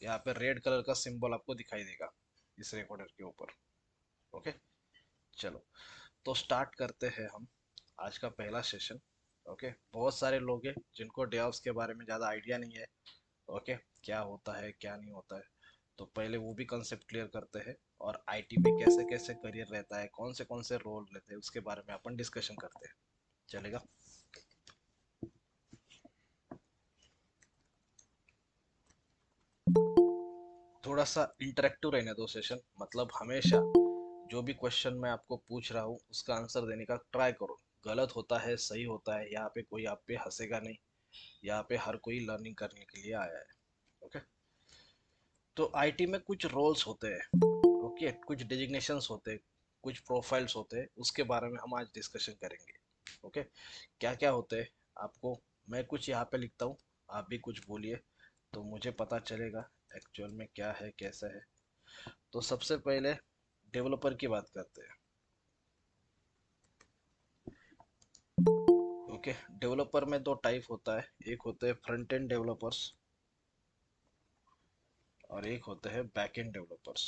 यहाँ पे red colour का सिंबल आपको दिखाई देगा इस रिकॉर्डर के ऊपर। ओके, चलो तो स्टार्ट करते हैं हम आज का पहला सेशन। ओके, बहुत सारे लोग हैं जिनको डेवऑप्स के बारे में ज़्यादा आइडिया नहीं है। ओके, क्या होता है क्या नहीं होता है, तो पहले वो भी कंसेप्ट क्लियर करते हैं। और आईटी में कैसे कैसे करियर रहता है, कौन से रोल रहते हैं, उसके बारे में अपन डिस्कशन करते हैं। चलेगा? थोड़ा सा इंटरेक्टिव रहने दो सेशन, मतलब हमेशा जो भी क्वेश्चन मैं आपको पूछ रहा हूँ उसका आंसर देने का ट्राई करो। गलत होता है सही होता है, यहाँ पे कोई आप पे हंसेगा नहीं। यहाँ पे हर कोई लर्निंग करने के लिए आया है। ओके, तो आईटी में कुछ रोल्स होते हैं। ओके, कुछ डेजिग्नेशंस होते हैं, कुछ प्रोफाइल्स होते हैं, उसके बारे में हम आज डिस्कशन करेंगे। ओके, क्या क्या होते हैं आपको, मैं कुछ यहाँ पे लिखता हूँ, आप भी कुछ बोलिए तो मुझे पता चलेगा एक्चुअल में क्या है कैसा है। तो सबसे पहले डेवलपर की बात करते हैं। ओके, डेवलपर में दो टाइप होता है, एक होते हैं फ्रंट एंड डेवलपर्स और एक होते हैं back and developers.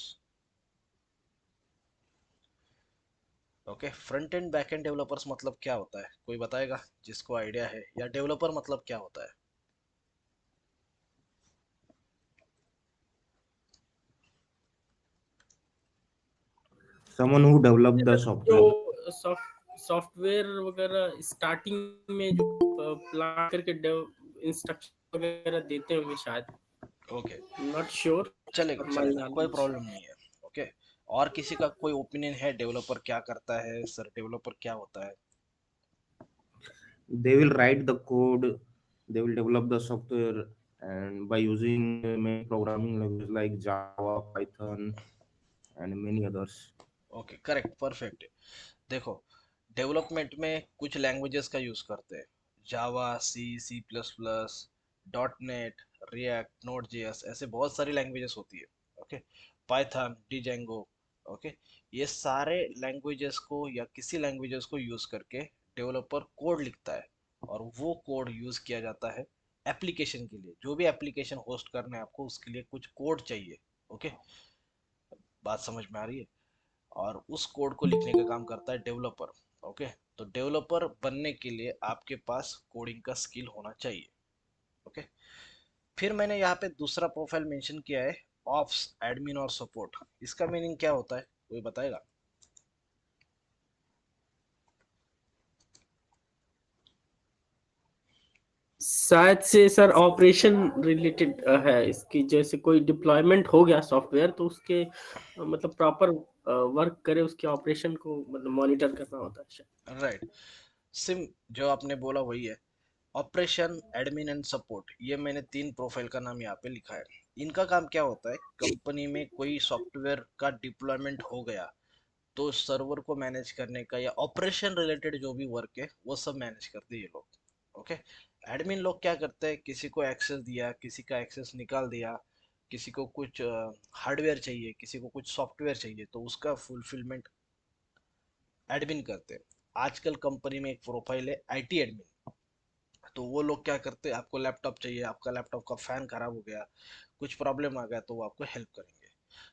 Okay, front end back and developers मतलब क्या होता है, कोई बताएगा जिसको आइडिया है, या डेवलपर मतलब क्या होता है? someone who developed the जो software. सॉफ्टवेयर वगैरह स्टार्टिंग में जो प्लान करके इंस्ट्रक्शन वगैरह देते होंगे शायद, ओके, नॉट श्योर, चलेगा और माय चलेगा, कोई नॉलेज। प्रॉब्लम नहीं है। ओके, और किसी का कोई ओपिनियन है डेवलपर क्या करता है, सर डेवलपर क्या होता है? They will write the code, they will develop the software, and by using many programming languages like Java, Python, and many others. Okay, correct, perfect. देखो, डेवलपमेंट में कुछ लैंग्वेजेस का यूज करते हैं, Java, C, C plus plus, dot net, React, Node JS, ऐसे बहुत सारी languages होती है। Okay, Python, Django. ओके, ये सारे लैंग्वेजेस को या किसी लैंग्वेजेस को यूज करके डेवलपर कोड लिखता है, और वो कोड यूज किया जाता है एप्लीकेशन के लिए। जो भी एप्लीकेशन होस्ट करना है आपको, उसके लिए कुछ कोड चाहिए। ओके, बात समझ में आ रही है? और उस कोड को लिखने का काम करता है डेवलपर। ओके, तो डेवलपर बनने के लिए आपके पास कोडिंग का स्किल होना चाहिए। ओके, फिर मैंने यहाँ पे दूसरा प्रोफाइल मेंशन किया है, ऑप्स, एडमिन और सपोर्ट। इसका मीनिंग क्या होता है, कोई बताएगा? शायद से सर ऑपरेशन रिलेटेड है इसकी, जैसे कोई डिप्लॉयमेंट हो गया सॉफ्टवेयर तो उसके मतलब प्रॉपर वर्क करे, उसके ऑपरेशन को मतलब मॉनिटर करना होता है शायद। राइट, सिम, जो आपने बोला वही है। ऑपरेशन, एडमिन एंड सपोर्ट, ये मैंने तीन प्रोफाइल का नाम यहाँ पे लिखा है। इनका काम क्या होता है, कंपनी में कोई सॉफ्टवेयर का डिप्लॉयमेंट हो गया तो सर्वर को मैनेज करने का या ऑपरेशन रिलेटेड जो भी वर्क है वो सब मैनेज करते हैं ये लोग। ओके, एडमिन लोग क्या करते हैं, किसी को एक्सेस दिया, किसी का एक्सेस निकाल दिया, किसी को कुछ हार्डवेयर चाहिए, किसी को कुछ सॉफ्टवेयर चाहिए, तो उसका फुलफिलमेंट एडमिन करते हैं। आजकल कंपनी में एक प्रोफाइल है आईटी एडमिन, तो वो लोग क्या करते हैं, आपको लैपटॉप चाहिए, आपका लैपटॉप का फैन खराब हो गया, कुछ प्रॉब्लम आ गया, तो वो आपको हेल्प करेंगे।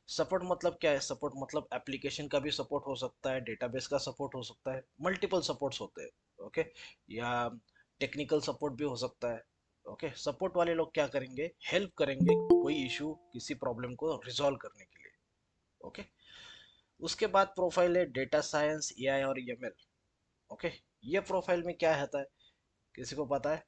सपोर्ट मतलब क्या है, सपोर्ट मतलब एप्लीकेशन का भी सपोर्ट हो सकता है, डेटाबेस का सपोर्ट हो सकता है, मल्टीपल सपोर्ट्स होते हैं। ओके, या टेक्निकल सपोर्ट भी हो सकता है। ओके, सपोर्ट वाले लोग क्या करेंगे, हेल्प करेंगे कोई इशू, किसी प्रॉब्लम को रिजॉल्व करने के लिए। ओके, उसके बाद प्रोफाइल है डेटा साइंस, एआई और एमएल। ओके, ये प्रोफाइल में क्या होता है, किसी को पता है?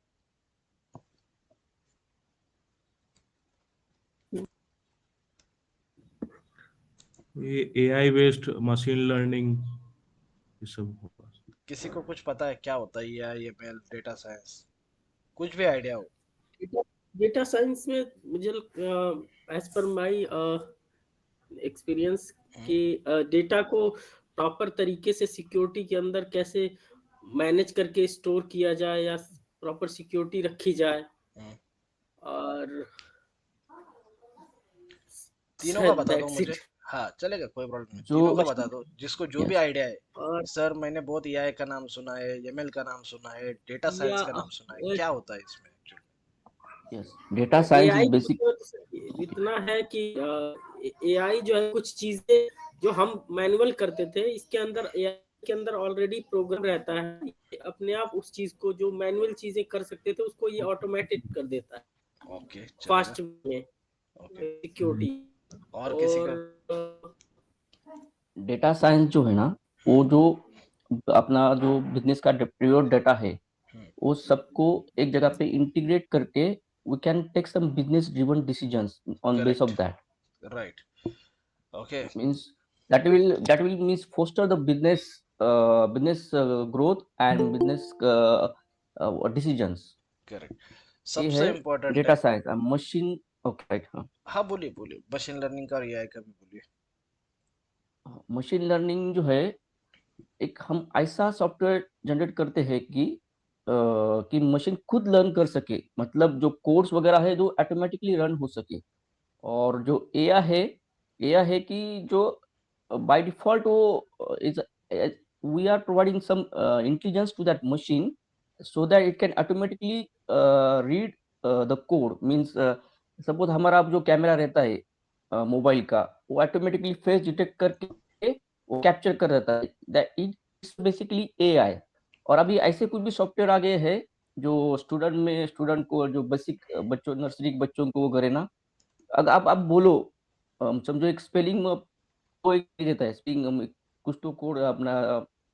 ये AI based machine learning ये सब होगा। किसी को कुछ पता है क्या होता है एआई, एमएल, डेटा साइंस, कुछ भी आइडिया हो? डेटा साइंस में मुझे एज पर माय एक्सपीरियंस हम्म, कि डेटा को प्रॉपर तरीके से सिक्योरिटी के अंदर कैसे मैनेज करके स्टोर किया जाए या प्रॉपर सिक्योरिटी रखी जाए, हम्म। और तीनों का बता दो दैट्स मुझे। इट। हाँ चलेगा, कोई प्रॉब्लम नहीं, जो तीनों का बता दो, जिसको जो भी आइडिया है। और सर मैंने बहुत एआई का नाम सुना है, एमएल का नाम सुना है, डेटा साइंस या का नाम सुना है, क्या होता है इसमें actually? Yes, data science AI is basic. इतना है कि एआई जो है कुछ चीजें जो हम मैनुअल करते थे इसके अंदर एआई के अंदर ऑलरेडी प्रोग्राम रहता है, ये अपने आप उस चीज को जो मैनुअल चीजें कर सकते थे उसको ये ऑटोमेटिक कर देता है ओके, चलेगा। फास्ट में ओके, सिक्योरिटी। और किसी का? डेटा साइंस जो है ना, वो जो अपना जो बिजनेस का प्योर डाटा है, वो सबको एक जगह पे इंटीग्रेट करके we can take some business driven decisions on base of correct, that. Right, okay, Means that will means foster the business growth and business decisions. Correct. ये सबसे है इम्पोर्टेंट डेटा है। Science machine. Okay right. हाँ, हाँ, बोलिए बोलिए, machine learning का और एआई का भी बोलिए। मशीन लर्निंग जो है, एक हम ऐसा सॉफ्टवेयर जनरेट करते हैं कि मशीन खुद लर्न कर सके, मतलब जो कोड्स वगैरह है जो ऑटोमेटिकली रन हो सके। और जो एआई है कि जो बाय डिफॉल्ट वो is we are providing some intelligence to that machine so that it can automatically read the code. Means suppose हमारा जो कैमरा रहता है मोबाइल का, वो ऑटोमेटिकली फेस डिटेक्ट करके वो कैप्चर कर देता है। That is basically AI. और अभी ऐसे कुछ भी सॉफ्टवेयर आ गए हैं जो स्टूडेंट को जो बेसिक बच्चों नर्सरी के बच्चों को वो करे ना, अगर आप बोलो समझो एक स्पेलिंग में वो एक देता है स्पेलिंग, कुछ तो कोड अपना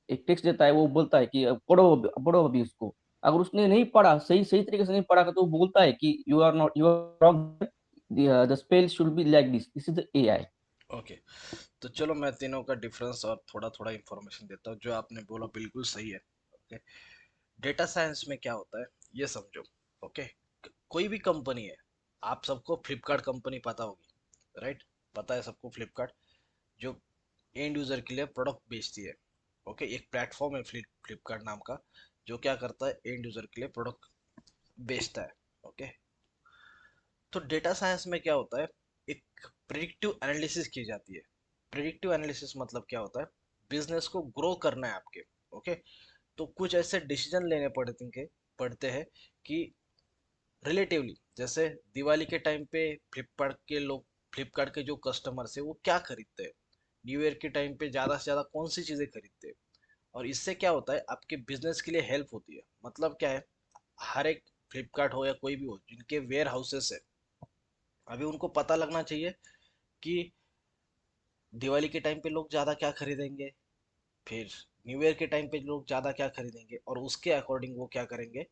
एक टेक्स्ट देता है, वो बोलता है कि पढ़ो अभी उसको। अगर उसने नहीं पढ़ा, सही सही तरीके से नहीं पढ़ा तो वो बोलता है कि you are wrong, the spell should be like this is the AI. Okay, तो चलो मैं तीनों का डिफरेंस और थोड़ा थोड़ा इंफॉर्मेशन देता हूँ। जो आपने बोला बिल्कुल सही है। ओके, डेटा साइंस में क्या होता है ये समझो। ओके, कोई भी कंपनी है, आप सबको फ्लिपकार्ट कंपनी पता होगी, राइट? पता है सबको फ्लिपकार्ट, जो एंड यूजर के लिए प्रोडक्ट बेचती है। ओके, एक प्लेटफॉर्म है फ्लिपकार्ट नाम का, जो क्या करता है, एंड यूजर के लिए प्रोडक्ट बेचता है। ओके, तो डेटा साइंस में क्या होता है, एक प्रिडिक्टिव एनालिसिस की जाती है। प्रिडिक्टिव एनालिसिस मतलब क्या होता है, बिजनेस को ग्रो करना है आपके। ओके, तो कुछ ऐसे डिसीजन लेने पड़ते हैं कि रिलेटिवली, जैसे दिवाली के टाइम पे फ्लिपकार्ट के जो कस्टमर्स है वो क्या खरीदते हैं, न्यू ईयर के टाइम पे ज़्यादा से ज़्यादा कौन सी चीज़ें खरीदते हैं। और इससे क्या होता है, आपके बिजनेस के लिए हेल्प होती है। मतलब क्या है, हर एक फ्लिपकार्ट हो या कोई भी हो जिनके वेयर हाउसेस है, अभी उनको पता लगना चाहिए कि दिवाली के टाइम पे लोग ज़्यादा क्या खरीदेंगे, फिर न्यू ईयर के टाइम पे लोग ज़्यादा क्या खरीदेंगे, और उसके अकॉर्डिंग वो क्या करेंगे,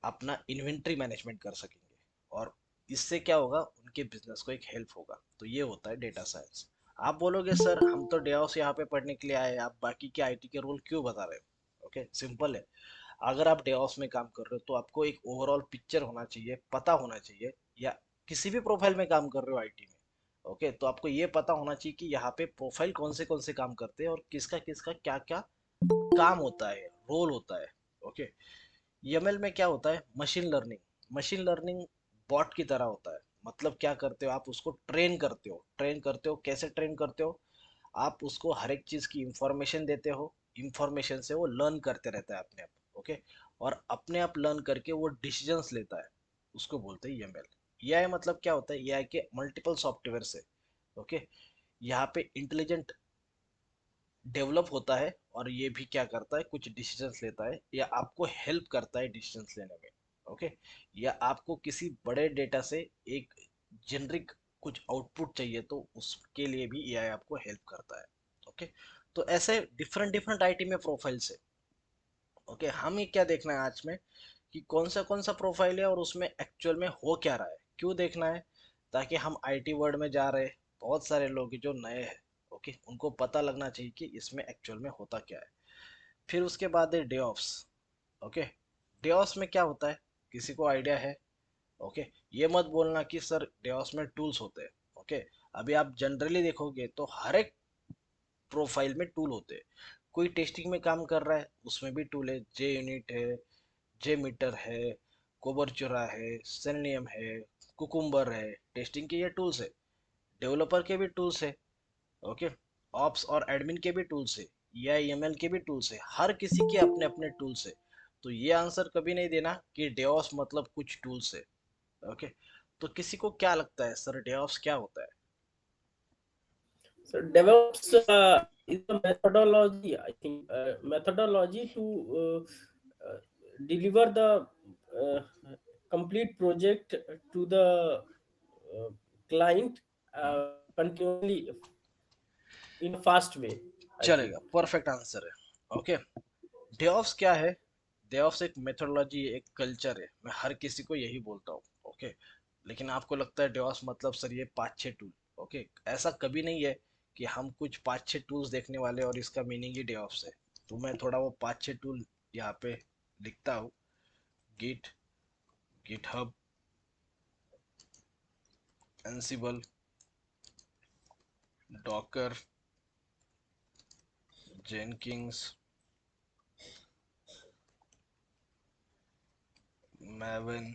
अपना इन्वेंट्री मैनेजमेंट कर सकेंगे। और इससे क्या होगा, उनके बिजनेस को एक हेल्प होगा। तो ये होता है डेटा साइंस। आप बोलोगे सर हम तो डेवॉप्स यहाँ पे पढ़ने के लिए आए, आप बाकी के आईटी के रोल क्यों बता रहे हो? ओके, सिंपल है। अगर आप डेवॉप्स में काम कर रहे हो तो आपको एक ओवरऑल पिक्चर होना चाहिए, पता होना चाहिए, या किसी भी प्रोफाइल में काम कर रहे हो आईटी में, ओके, तो आपको ये पता होना चाहिए कि यहाँ पे प्रोफाइल कौन से काम करते हैं और किसका किसका क्या क्या काम होता है, रोल होता है। ओके, ईएमएल में क्या होता है, machine learning. Machine learning bot की तरह होता है। मतलब क्या करते हो, आप उसको ट्रेन करते हो। कैसे ट्रेन करते हो, आप उसको हर एक चीज की इंफॉर्मेशन देते हो, इंफॉर्मेशन से वो लर्न करते रहता है अपने आप। ओके, और अपने आप लर्न करके वो डिसीजंस लेता है, उसको बोलते हैं ईएमएल। एआई मतलब क्या होता है, एआई के मल्टीपल सॉफ्टवेयर से, ओके, यहाँ पे इंटेलिजेंट डेवलप होता है, और ये भी क्या करता है, कुछ डिसीजंस लेता है या आपको हेल्प करता है डिसीजंस लेने में। ओके, या आपको किसी बड़े डेटा से एक जेनरिक कुछ आउटपुट चाहिए तो उसके लिए भी एआई आपको हेल्प करता है। ओके, तो ऐसे डिफरेंट डिफरेंट आईटी में प्रोफाइल्स है। ओके, हमें क्या देखना है आज में, कि कौन सा प्रोफाइल है और उसमें एक्चुअल में हो क्या रहा है, क्यों देखना है, ताकि हम आईटी वर्ल्ड में जा रहे हैं, बहुत सारे लोग जो नए हैं, ओके, उनको पता लगना चाहिए कि इसमें एक्चुअल में होता क्या है। फिर उसके बाद है डेऑप्स। ओके, डेऑप्स में क्या होता है, किसी को आइडिया है? ओके, ये मत बोलना कि सर डेऑप्स में टूल्स होते हैं। ओके, अभी आप जनरली देखोगे तो हर एक प्रोफाइल में टूल होते हैं। कोई टेस्टिंग में काम कर रहा है, उसमें भी टूल है, जे यूनिट है, जे मीटर है, कोबरचुरा है, सेलेनियम है, कुकुम्बर है, टेस्टिंग के ये टूल्स है। डेवलपर के भी टूल्स है, ओके, ऑप्स और एडमिन के भी टूल्स है, या ईएमएल के भी टूल्स है, हर किसी के अपने अपने टूल्स है। तो ये आंसर कभी नहीं देना कि डेवॉप्स मतलब कुछ टूल्स है। ओके, तो किसी को क्या लगता है सर डेवऑप्स क्या होता है? So DevOps is a methodology, I think, methodology to deliver the uh, complete project to the client continually in a fast way, I think. चलेगा, परफेक्ट आंसर है। ओके, डेवऑप्स क्या है? डेवऑप्स एक methodology, एक culture है। मैं हर किसी को यही बोलता हूँ। ओके, लेकिन आपको लगता है डेवऑप्स मतलब सर ये 5-6 टूल। ओके, ऐसा कभी नहीं है कि हम कुछ 5-6 टूल्स देखने वाले और इसका मीनिंग ही डेवऑप्स है। तो मैं थोड़ा वो 5-6 टूल यहाँ पे लिखता हूँ। Git, GitHub, Ansible, Docker, Jenkins, Maven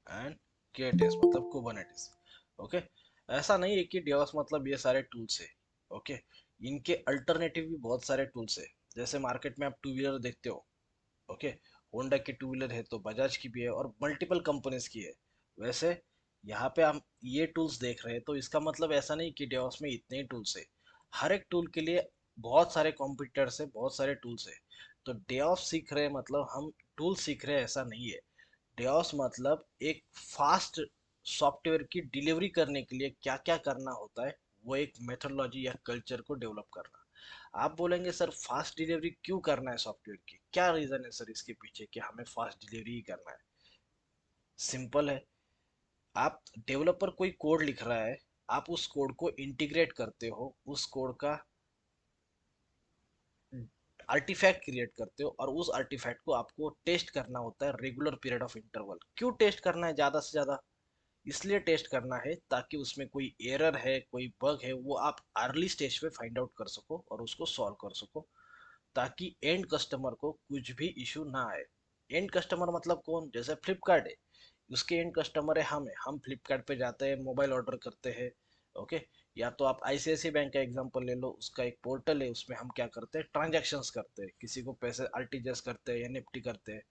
and KTS मतलब कुबरनेटिस। ओके, ऐसा नहीं है कि डेवॉप्स मतलब ये सारे टूल्स है। ओके, इनके अल्टरनेटिव भी बहुत सारे टूल्स है। जैसे मार्केट में आप टू व्हीलर देखते हो। ओके, होंडा की टू व्हीलर है तो बजाज की भी है और मल्टीपल कंपनीज की है। वैसे यहाँ पे हम ये टूल्स देख रहे हैं तो इसका मतलब ऐसा नहीं कि डेवॉप्स में इतने ही टूल्स है। हर एक टूल के लिए बहुत सारे कॉम्पिटिटर्स है, बहुत सारे टूल्स है। तो डेवऑप्स सीख रहे हैं मतलब हम टूल सीख रहे हैं ऐसा नहीं है। डेओस मतलब एक फास्ट सॉफ्टवेयर की डिलीवरी करने के लिए क्या क्या करना होता है, वो एक मेथोडोलॉजी या कल्चर को डेवलप करना। आप बोलेंगे सर फास्ट डिलीवरी क्यों करना है सॉफ्टवेयर की, क्या रीजन है सर इसके पीछे कि हमें फास्ट डिलीवरी ही करना है? सिंपल है। आप डेवलपर कोई कोड लिख रहा है, आप उस कोड को इंटीग्रेट करते हो, उस कोड का आर्टिफैक्ट क्रिएट करते हो और उस आर्टिफैक्ट को आपको टेस्ट करना होता है रेगुलर पीरियड ऑफ इंटरवल। क्यों टेस्ट करना है ज़्यादा से ज़्यादा? इसलिए टेस्ट करना है ताकि उसमें कोई एरर है, कोई बग है, वो आप अर्ली स्टेज पे फाइंड आउट कर सको और उसको सॉल्व कर सको, ताकि एंड कस्टमर को कुछ भी इशू ना आए। एंड कस्टमर मतलब कौन? जैसे फ्लिपकार्ट है, उसके एंड कस्टमर है हम, है हम फ्लिपकार्ट पे जाते हैं, मोबाइल ऑर्डर करते हैं। ओके, या तो आप आईसीआईसी बैंक का एग्जांपल ले लो, उसका एक पोर्टल है, उसमें हम क्या करते हैं, ट्रांजैक्शंस करते हैं, किसी को पैसे आरटीजीएस करते हैं, एनईएफटी करते हैं।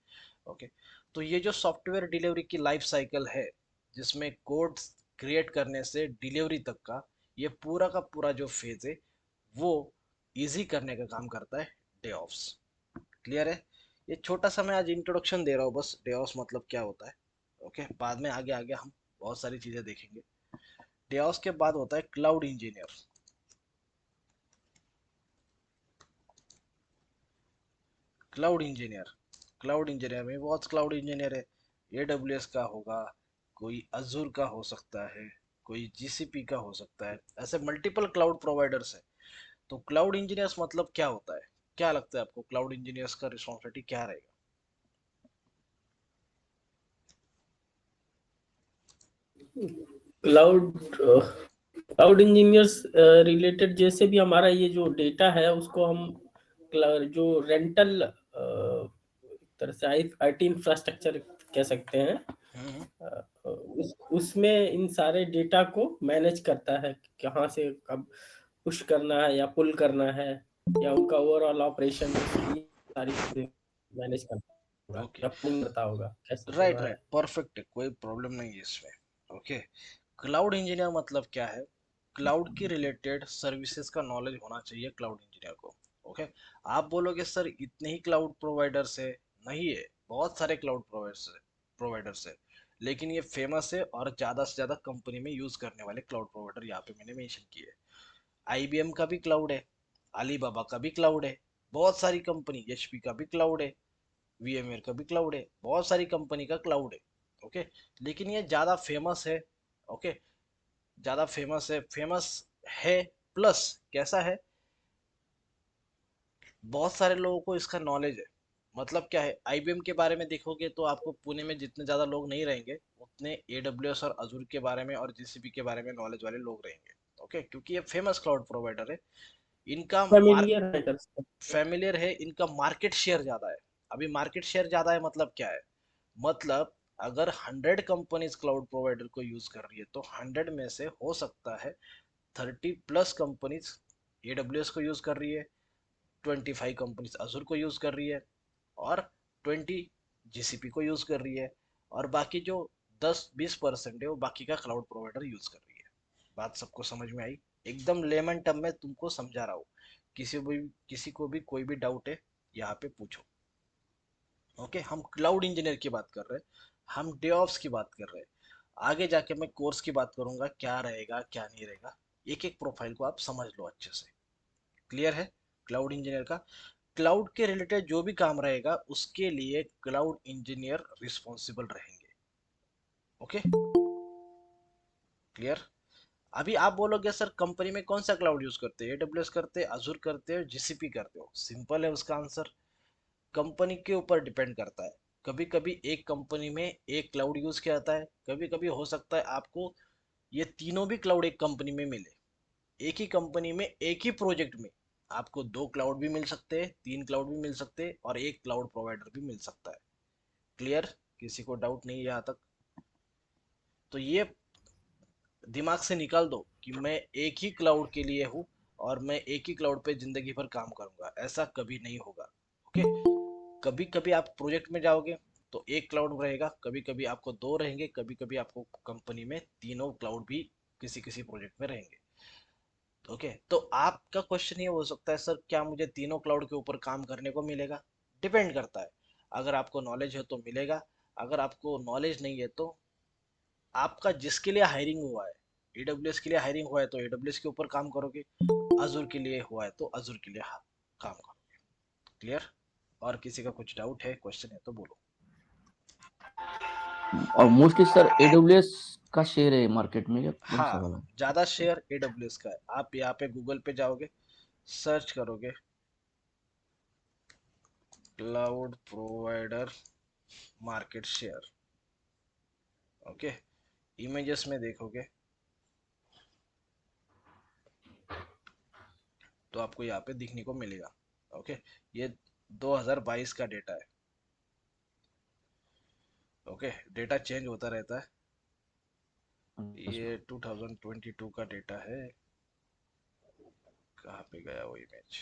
ओके, तो ये जो सॉफ्टवेयर डिलीवरी की लाइफ साइकिल है, जिसमें कोड क्रिएट करने से डिलीवरी तक का ये पूरा का पूरा जो फेज है, वो इजी करने का काम करता है डेऑप्स। क्लियर है? ये छोटा सा मैं आज इंट्रोडक्शन दे रहा हूँ बस, डेऑप्स मतलब क्या होता है। ओके, बाद में आगे आगे हम बहुत सारी चीजें देखेंगे। डेऑप्स के बाद होता है cloud engineer. Cloud engineer, cloud engineer में बहुत क्लाउड इंजीनियर है। एडब्ल्यूएस का होगा, कोई अजूर का हो सकता है, कोई जीसीपी का हो सकता है, ऐसे मल्टीपल क्लाउड प्रोवाइडर्स है। तो क्लाउड इंजीनियर्स मतलब क्या होता है? क्या लगता है आपको क्लाउड इंजीनियर्स का रिस्पॉन्सिबिलिटी क्या रहेगा? क्लाउड क्लाउड इंजीनियर्स रिलेटेड जैसे भी हमारा ये जो डेटा है उसको हम जो रेंटल तरह से आईटी इंफ्रास्ट्रक्चर कह सकते हैं, हम्म, उसमें इन सारे डेटा को मैनेज करता है, कहाँ से कब पुश करना है या पुल करना है, या उनका ओवरऑल ऑपरेशन सारी चीजें मैनेज करता होगा ओके, या प्लानिंग करता होगा कैसे राइट होना राइट, है। परफेक्ट है, कोई प्रॉब्लम नहीं है इसमें। ओके, क्लाउड इंजीनियर मतलब क्या है? क्लाउड की रिलेटेड सर्विसेज का नॉलेज होना चाहिए क्लाउड इंजीनियर को। ओके, आप बोलोगे सर इतने ही क्लाउड प्रोवाइडर्स है? नहीं है, बहुत सारे क्लाउड प्रोवाइडर्स है, लेकिन ये फेमस है और ज़्यादा से ज़्यादा कंपनी में यूज़ करने वाले क्लाउड प्रोवाइडर यहाँ पे मैंने मेंशन किए। आईबीएम का भी क्लाउड है, अलीबाबा का भी क्लाउड है, बहुत सारी कंपनी, एचपी का भी क्लाउड है, वीएमवेयर का भी क्लाउड है, बहुत सारी कंपनी का क्लाउड है। ओके, लेकिन ये ज़्यादा फेमस है। ओके, ज़्यादा फेमस है, फेमस है प्लस कैसा है, बहुत सारे लोगों को इसका नॉलेज है। मतलब क्या है, आईबीएम के बारे में देखोगे तो आपको पुणे में जितने ज़्यादा लोग नहीं रहेंगे, उतने एडब्ल्यूएस और अजूर के बारे में और जीसीपी के बारे में नॉलेज वाले लोग रहेंगे। ओके, क्योंकि ये फेमस क्लाउड प्रोवाइडर है। इनका मार्क फेमिलियर है कर सकते हैं। फेमिलियर है, इनका मार्केट शेयर ज़्यादा है। अभी मार्केट शेयर ज़्यादा है मतलब क्या है? मतलब अगर 100 कंपनीज क्लाउड प्रोवाइडर को यूज कर रही है तो 100 में से हो सकता है 30+ कंपनीज एडब्ल्यूएस को यूज कर रही है, 25 कंपनीज अजूर को यूज कर रही है, और 20 जीसीपी को यूज कर रही है, और बाकी जो 10-20% है वो बाकी का क्लाउड प्रोवाइडर यूज कर रही है। बात सबको समझ में आई? एकदम लेमन टर्म में तुमको समझा रहा हूँ, किसी को भी कोई भी डाउट है यहाँ पे पूछो। ओके, हम क्लाउड इंजीनियर की बात कर रहे हैं, हम डेवऑप्स की बात कर रहे हैं। आगे जाके मैं कोर्स की बात करूंगा, क्या रहेगा क्या नहीं रहेगा, एक एक प्रोफाइल को आप समझ लो अच्छे से। क्लियर है? क्लाउड इंजीनियर का, क्लाउड के रिलेटेड जो भी काम रहेगा उसके लिए क्लाउड इंजीनियर रिस्पॉन्सिबल रहेंगे। Okay, clear? अभी आप बोलोगे सर कंपनी में कौन सा क्लाउड यूज करते हैं, एडब्ल्यूएस करते हैं, अजूर करते हो, जीसीपी करते हो? सिंपल है उसका आंसर, कंपनी के ऊपर डिपेंड करता है। कभी कभी एक कंपनी में एक क्लाउड यूज किया जाता है, कभी कभी हो सकता है आपको ये तीनों भी क्लाउड एक कंपनी में मिले। एक ही कंपनी में एक ही प्रोजेक्ट में आपको 2 क्लाउड भी मिल सकते हैं, 3 क्लाउड भी मिल सकते हैं, और एक क्लाउड प्रोवाइडर भी मिल सकता है। क्लियर? किसी को डाउट नहीं है यहाँ तक? तो ये दिमाग से निकाल दो कि मैं एक ही क्लाउड के लिए हूँ और मैं एक ही क्लाउड पे जिंदगी भर काम करूंगा, ऐसा कभी नहीं होगा। ओके, कभी कभी आप प्रोजेक्ट में जाओगे तो एक क्लाउड रहेगा, कभी कभी आपको 2 रहेंगे, कभी कभी आपको कंपनी में तीनों क्लाउड भी किसी किसी प्रोजेक्ट में रहेंगे। ओके, तो आपका क्वेश्चन ये हो सकता है सर क्या मुझे तीनों क्लाउड के ऊपर काम करने को मिलेगा? डिपेंड करता है, अगर आपको नॉलेज है तो मिलेगा, अगर आपको नॉलेज नहीं है तो आपका जिसके लिए हायरिंग हुआ है, एडब्ल्यूएस के लिए हायरिंग हुआ है तो एडब्ल्यूएस के ऊपर काम करोगे, अजूर के लिए हुआ है तो अजूर के लिए काम करोगे। क्लियर? और किसी का कुछ डाउट है, क्वेश्चन है तो बोलो। और मोस्टली सर एडब्ल्यूएस का शेयर है मार्केट में या कौन सा हाँ, वाला? ज्यादा शेयर एडब्ल्यूएस का है। आप यहाँ पे गूगल पे जाओगे, सर्च करोगे cloud provider market share, okay, images में देखोगे तो आपको यहाँ पे दिखने को मिलेगा। ओके, ये 2022 का डेटा है। ओके, डेटा चेंज होता रहता है, ये 2022 का डेटा है। कहाँ पे गया वो इमेज?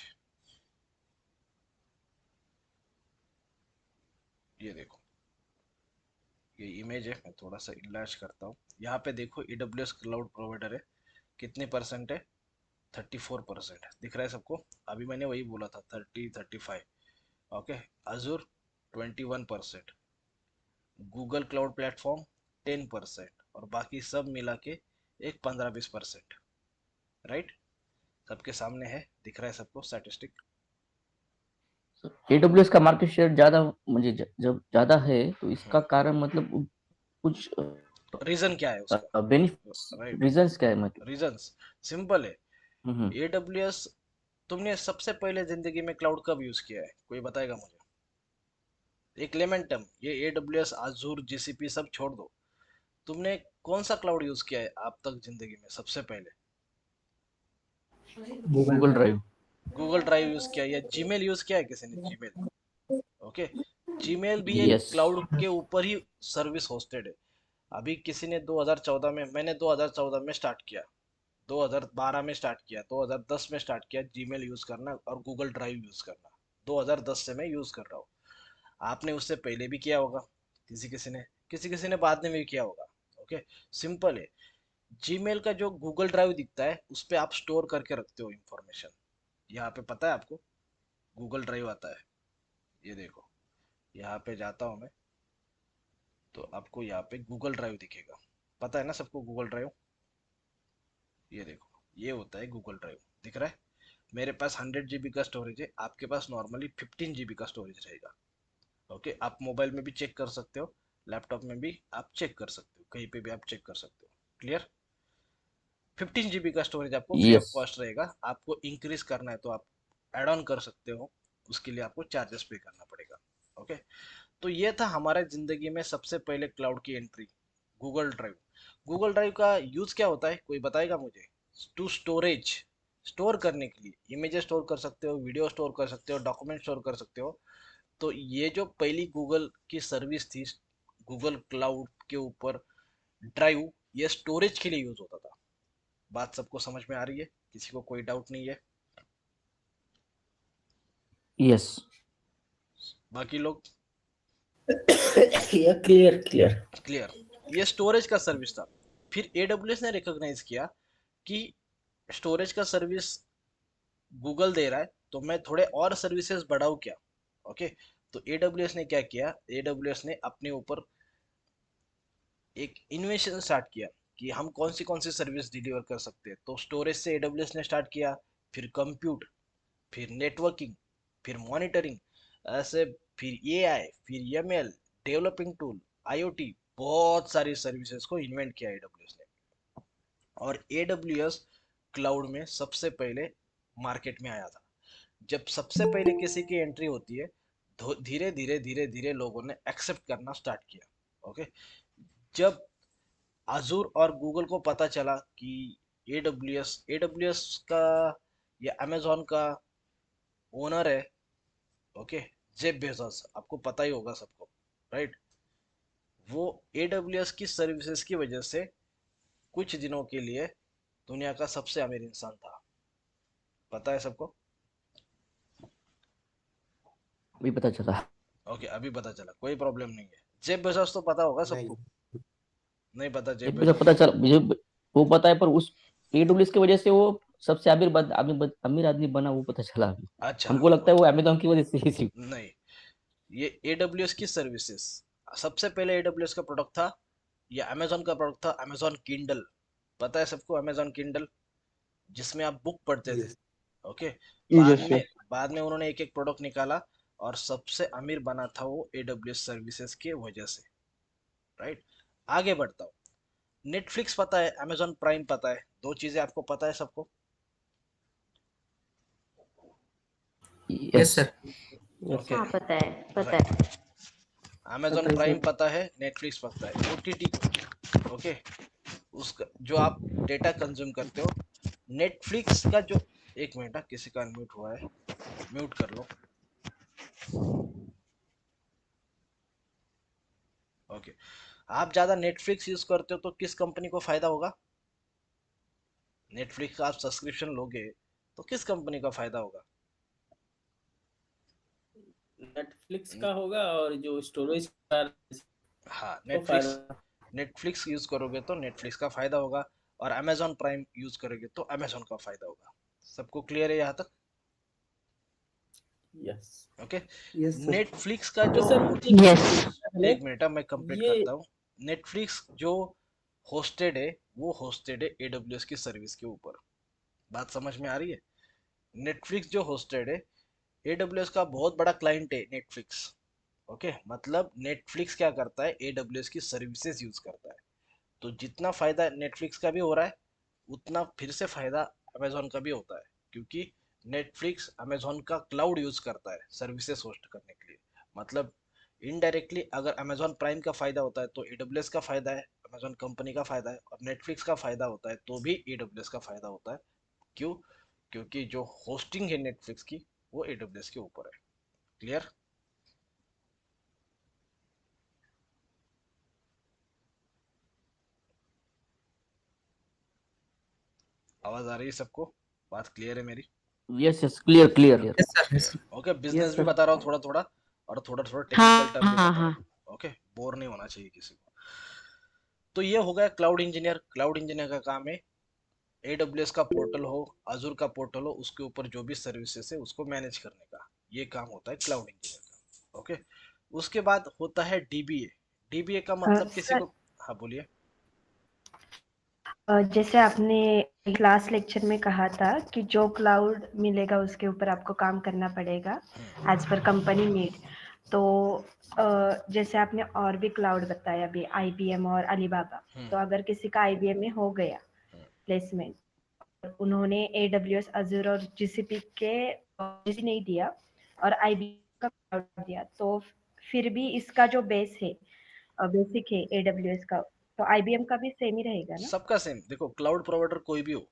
ये देखो, ये इमेज है, मैं थोड़ा सा इनलार्ज करता हूँ। यहाँ पे देखो AWS क्लाउड प्रोवाइडर है, कितने परसेंट है? 34% दिख रहा है सबको? अभी मैंने वही बोला था, 30-35। Okay, Azzur 21%, Google cloud platform 10%, और बाकी सब मिला के एक 15-20%। राइट? सबके सामने है, दिख रहा है सबको स्टैटिस्टिक? एडब्ल्यूएस का मार्केट शेयर ज्यादा मुझे जब ज्यादा है तो इसका कारण मतलब कुछ रीजन क्या है उसका? बेनिफिट्स राइट, रीजंस क्या है मतलब? रीजंस सिंपल है। हम्म AWS, तुमने सबसे पहले जिंदगी में क्लाउड कब यूज किया है, कोई बताएगा मुझे? एक लेमन टर्म, ये AWS, Azure, GCP सब छोड़ दो, तुमने कौन सा क्लाउड यूज किया है आप तक जिंदगी में सबसे पहले? Google drive. Google drive use किया, या जीमेल यूज किया है किसी ने? जीमेल, ओके, जीमेल भी एक यस। क्लाउड के ऊपर ही सर्विस होस्टेड है। अभी किसी ने 2014 में, मैंने 2014 में स्टार्ट किया, 2012 में स्टार्ट किया, 2010 में स्टार्ट किया जीमेल यूज करना और गूगल ड्राइव यूज करना, 2010 से मैं यूज कर रहा हूँ। आपने उससे पहले भी किया होगा, किसी किसी ने बाद में भी किया होगा। ओके, सिंपल है। जीमेल का जो गूगल ड्राइव दिखता है उस पे आप स्टोर करके रखते हो इंफॉर्मेशन। यहाँ पे पता है आपको गूगल ड्राइव आता है, ये देखो, यहाँ पे जाता हूँ मैं तो आपको यहाँ पे गूगल ड्राइव दिखेगा। पता है ना सबको गूगल ड्राइव? ये देखो, ये होता है गूगल ड्राइव, दिख रहा है? मेरे पास 100 GB का स्टोरेज है, आपके पास नॉर्मली 15 GB का स्टोरेज रहेगा। ओके, आप मोबाइल में भी चेक कर सकते हो, लैपटॉप में भी आप चेक कर सकते हो, कहीं पे भी आप चेक कर सकते हो। क्लियर? 15 GB का स्टोरेज आपको फ्री ऑफ यस। कॉस्ट रहेगा, आपको इंक्रीज करना है तो आप एड ऑन कर सकते हो, उसके लिए आपको चार्जेस पे करना पड़ेगा। ओके, तो ये था हमारे जिंदगी में सबसे पहले क्लाउड की entry, Google drive. Google drive का यूज क्या होता है, कोई बताएगा मुझे? टू स्टोरेज, स्टोर करने के लिए, इमेजेस स्टोर कर सकते हो, वीडियो स्टोर कर सकते हो, डॉक्यूमेंट स्टोर कर सकते हो। तो ये जो पहली गूगल की सर्विस थी, गूगल क्लाउड के ऊपर ड्राइव, ये स्टोरेज के लिए यूज होता था। बात सबको समझ में आ रही है? किसी को कोई डाउट नहीं है? यस। बाकी लोग? Clear clear. क्लियर। ये स्टोरेज का सर्विस था। फिर AWS ने रिकॉग्नाइज किया कि स्टोरेज का सर्विस गूगल दे रहा है, तो मैं थोड़े और सर्विसेज बढ़ाऊं क्या। ओके, तो AWS ने क्या किया, AWS ने अपने ऊपर एक इन्वेंशन स्टार्ट किया कि हम कौन सी सर्विस डिलीवर कर सकते हैं। तो स्टोरेज से AWS ने स्टार्ट किया, फिर कंप्यूट, फिर नेटवर्किंग, फिर मॉनिटरिंग, ऐसे फिर AI, फिर ML, डेवलपिंग टूल, IoT, बहुत सारी सर्विसेज को इन्वेंट किया AWS ने। और AWS क्लाउड में सबसे पहले मार्केट में आया था। जब सबसे पहले किसी की एंट्री होती है, धीरे धीरे धीरे धीरे लोगों ने एक्सेप्ट करना स्टार्ट किया। ओके, जब अजूर और गूगल को पता चला कि AWS का या अमेजोन का ओनर है, ओके, जेफ बेजोस, आपको पता ही होगा सबको, राइट। वो AWS की सर्विसेज की वजह से कुछ दिनों के लिए दुनिया का सबसे अमीर इंसान था। पता है सबको? अभी पता चला। ओके, अभी पता चला, कोई प्रॉब्लम नहीं है। जेफ बेजोस तो पता होगा नहीं। सबको। नहीं पता जेफ एक मुझे बेजोस? पता चला, मुझे वो पता है, पर उस AWS की वजह से वो सबसे अमीर आदमी बना, वो पता चला अभी। अच्छा, हमको लगता है वो अमेजोन की वजह से ही सिर्फ। नहीं, ये AWS की सर्विसेज, सबसे पहले AWS का प्रोडक्ट था या अमेजोन का प्रोडक्ट था, अमेजोन किंडल। पता है सबको अमेजोन किंडल, जिसमें आप बुक पढ़ते थे। यस। ओके, बाद यस में सर। बाद में उन्होंने एक एक प्रोडक्ट निकाला, और सबसे अमीर बना था वो AWS सर्विसेज के वजह से, राइट। आगे बढ़ता हूँ। नेटफ्लिक्स पता है, अमेजोन प्राइम पता है, दो चीजें आपको पता है सबको। Yes yes. Sir. Yes okay, हाँ पता है, पता राइट। है। अमेजोन पता है प्राइम सर। पता है, नेटफ्लिक्स पता है, OTT, ओके, उसका जो आप डेटा कंज्यूम करते हो। नेटफ्लिक्स का जो, एक मिनट, किसी का अनम्यूट हुआ है, म्यूट कर लो। ओके, आप ज्यादा नेटफ्लिक्स यूज करते हो तो किस कंपनी को फायदा होगा? नेटफ्लिक्स का आप सब्सक्रिप्शन लोगे तो किस कंपनी का फायदा होगा? नेटफ्लिक्स का होगा, और जो स्टोरेज का हाँ, को नेटफ्लिक्स, फायदा। नेटफ्लिक्स यूज करोगे तो नेटफ्लिक्स का फायदा होगा, और अमेजोन प्राइम यूज करोगे तो अमेजोन का फायदा होगा। सबको क्लियर है यहाँ तक? Yes. Okay. Yes sir. Netflix का तो जो सर यस। एक मिनट, मैं कंप्लीट ये करता हूँ। नेटफ्लिक्स जो होस्टेड है, वो होस्टेड है AWS की सर्विस के ऊपर। बात समझ में आ रही है? नेटफ्लिक्स जो होस्टेड है, AWS का बहुत बड़ा क्लाइंट है नेटफ्लिक्स। ओके, मतलब नेटफ्लिक्स क्या करता है, AWS की सर्विसेज यूज करता है। तो जितना फायदा नेटफ्लिक्स का भी हो रहा है, उतना फिर से फायदा अमेजोन का भी होता है, क्योंकि नेटफ्लिक्स अमेजोन का क्लाउड यूज करता है सर्विसेज होस्ट करने के लिए। मतलब इनडायरेक्टली अगर अमेजोन प्राइम का फायदा होता है तो AWS का फायदा है, अमेजोन कंपनी का फायदा है, और नेटफ्लिक्स का फायदा होता है तो भी AWS का फायदा होता है। क्यों? क्योंकि जो होस्टिंग है नेटफ्लिक्स की, वो AWS के ऊपर है। क्लियर? आवाज आ रही है सबको? बात क्लियर है मेरी? Yes yes, clear clear. Yes sir. Yes okay, business yes भी सर। बता रहा हूँ थोड़ा थोड़ा, और थोड़ा थोड़ा टेक्निकल हाँ टर्म भी हाँ बता रहा हाँ। हूँ। ओके, बोर नहीं होना चाहिए किसी को। तो ये हो गया क्लाउड इंजीनियर। क्लाउड इंजीनियर का काम है AWS का पोर्टल हो, अजूर का पोर्टल हो, उसके ऊपर जो भी सर्विसेज है उसको मैनेज करने का, ये काम होता है क्लाउड इंजीनियर का। ओके, उसके बाद होता है DBA। DBA का मतलब किसी सर, को, हाँ बोलिए। जैसे आपने क्लास लेक्चर में कहा था कि जो क्लाउड मिलेगा उसके ऊपर आपको काम करना पड़ेगा एज पर कंपनी नीड। तो जैसे आपने और भी क्लाउड बताया अभी, IBM और अलीबाबा। तो अगर किसी का IBM में हो गया प्लेसमेंट, उन्होंने AWS, अजूर और GCP के GCP नहीं दिया और IBM का क्लाउड दिया, तो फिर भी इसका जो बेस है, बेसिक है AWS का, तो IBM का भी सेम ही रहेगा ना? सबका सेम, देखो क्लाउड प्रोवाइडर कोई भी हो,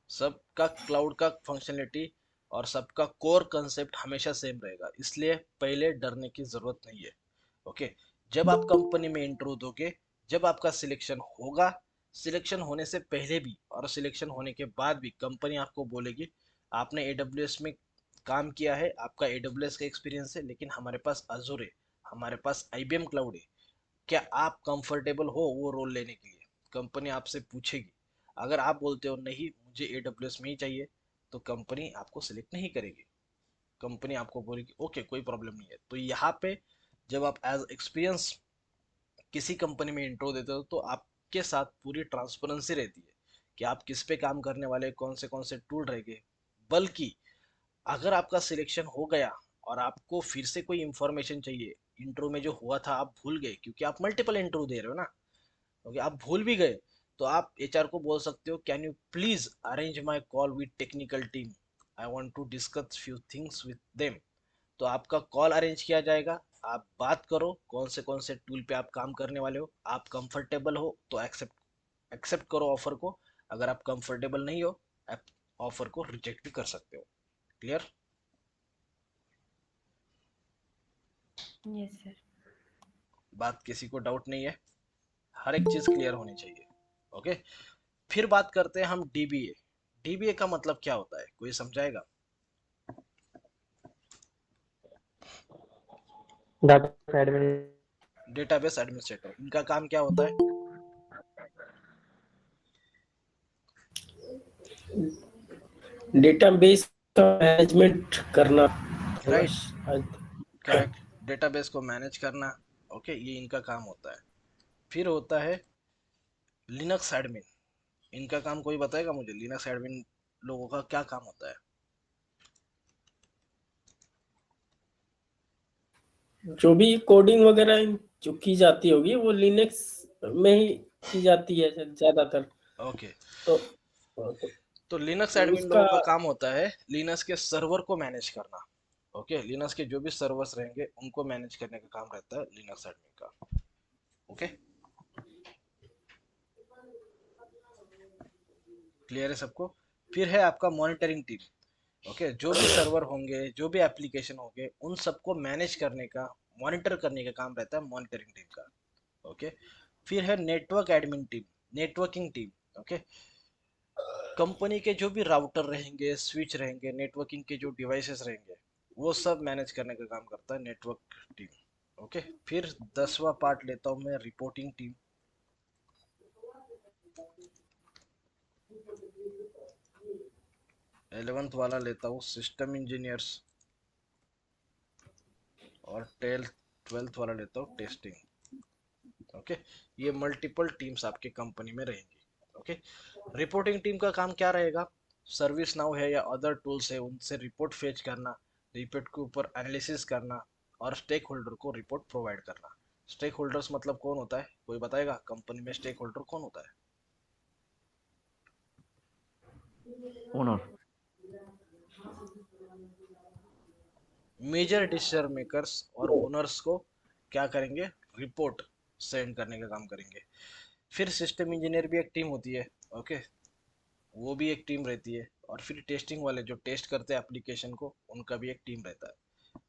सबका क्लाउड का फंक्शनलिटी और सबका कोर कंसेप्ट हमेशा सेम रहेगा, इसलिए पहले डरने की जरूरत नहीं है। ओके, जब आप कंपनी में इंटरव्यू दोगे, जब आपका सिलेक्शन होगा, सिलेक्शन होने से पहले भी और सिलेक्शन होने के बाद भी कंपनी आपको बोलेगी आपने AWS में काम किया है, आपका AWS का एक्सपीरियंस है, लेकिन हमारे पास अजूर है, हमारे पास IBM क्लाउड है, क्या आप कंफर्टेबल हो वो रोल लेने के लिए? कंपनी आपसे पूछेगी। अगर आप बोलते हो नहीं मुझे AWS में ही चाहिए, तो कंपनी आपको सिलेक्ट नहीं करेगी। कंपनी आपको बोलेगी ओके कोई प्रॉब्लम नहीं है। तो यहाँ पे जब आप एज एक्सपीरियंस किसी कंपनी में इंट्रो देते हो तो आपके साथ पूरी ट्रांसपेरेंसी रहती है कि आप किस पे काम करने वाले, कौन से टूल रहेंगे। बल्कि अगर आपका सिलेक्शन हो गया और आपको फिर से कोई इंफॉर्मेशन चाहिए, इंट्रो में जो हुआ था आप भूल गए क्योंकि आप मल्टीपल इंट्रो दे रहे हो ना, क्योंकि आप भूल भी गए, तो आप HR को बोल सकते हो can you please arrange my call with technical team, I want to discuss few things with them. तो आपका कॉल अरेंज किया जाएगा, आप बात करो कौन से टूल पे आप काम करने वाले हो, आप कंफर्टेबल हो तो एक्सेप्ट एक्सेप्ट करो ऑफर को। अगर आप कंफर्टेबल नहीं हो, आप ऑफर को रिजेक्ट भी कर सकते हो। क्लियर? Yes sir. बात किसी को डाउट नहीं है? हर एक चीज क्लियर होनी चाहिए। ओके, फिर बात करते हैं हम DBA। DBA का मतलब क्या होता है, कोई समझाएगा? Data admin. डेटाबेस एडमिनिस्ट्रेटर, इनका काम क्या होता है? डेटाबेस का मैनेजमेंट करना होगा राइट, शायद। करेक्ट, डेटाबेस को मैनेज करना। ओके, ये इनका काम होता है। फिर होता है लिनक्स एडमिन। इनका काम कोई बताएगा मुझे, लिनक्स एडमिन लोगों का क्या काम होता है? जो भी कोडिंग वगैरह जो की जाती होगी वो लिनक्स में ही की जाती है ज्यादातर। ओके, तो तो लिनक्स एडमिन उसका लोगों का काम होता है लिनक्स के सर्वर को मैनेज करना। ओके, लिनक्स के जो भी सर्वर्स रहेंगे उनको मैनेज करने का काम रहता है लिनक्स एडमिन का। ओके, क्लियर है सबको? फिर है आपका मॉनिटरिंग टीम। ओके, जो भी सर्वर होंगे, जो भी एप्लीकेशन होंगे, उन सबको मैनेज करने का, मॉनिटर करने का काम रहता है मॉनिटरिंग टीम का। ओके, फिर है network admin team, networking team. Okay, company के जो भी राउटर रहेंगे, स्विच रहेंगे, नेटवर्किंग के जो डिवाइसेस रहेंगे, वो सब मैनेज करने का काम करता है नेटवर्क टीम। ओके, फिर 10वां पार्ट लेता हूँ मैं, रिपोर्टिंग टीम। 11th वाला लेता हूँ सिस्टम इंजीनियर्स, और 12th वाला लेता हूँ टेस्टिंग। ओके, ये मल्टीपल टीम्स आपके कंपनी में रहेंगी। ओके, रिपोर्टिंग टीम का काम क्या रहेगा? सर्विस नाउ है या अदर टूल्स है उनसे रिपोर्ट फेच करना, रिपोर्ट के ऊपर एनालिसिस करना, और स्टेक होल्डर को रिपोर्ट प्रोवाइड करना। स्टेक होल्डर्स मतलब कौन होता है, कोई बताएगा? कंपनी में स्टेक होल्डर कौन होता है? ओनर। मेजर डिसीजन मेकर्स और ओनर्स को क्या करेंगे? रिपोर्ट सेंड करने का काम करेंगे। फिर सिस्टम इंजीनियर भी एक टीम होती है। ओके, वो भी एक टीम रहती है। और फिर टेस्टिंग वाले जो टेस्ट करते हैं एप्लीकेशन को, उनका भी एक टीम रहता है।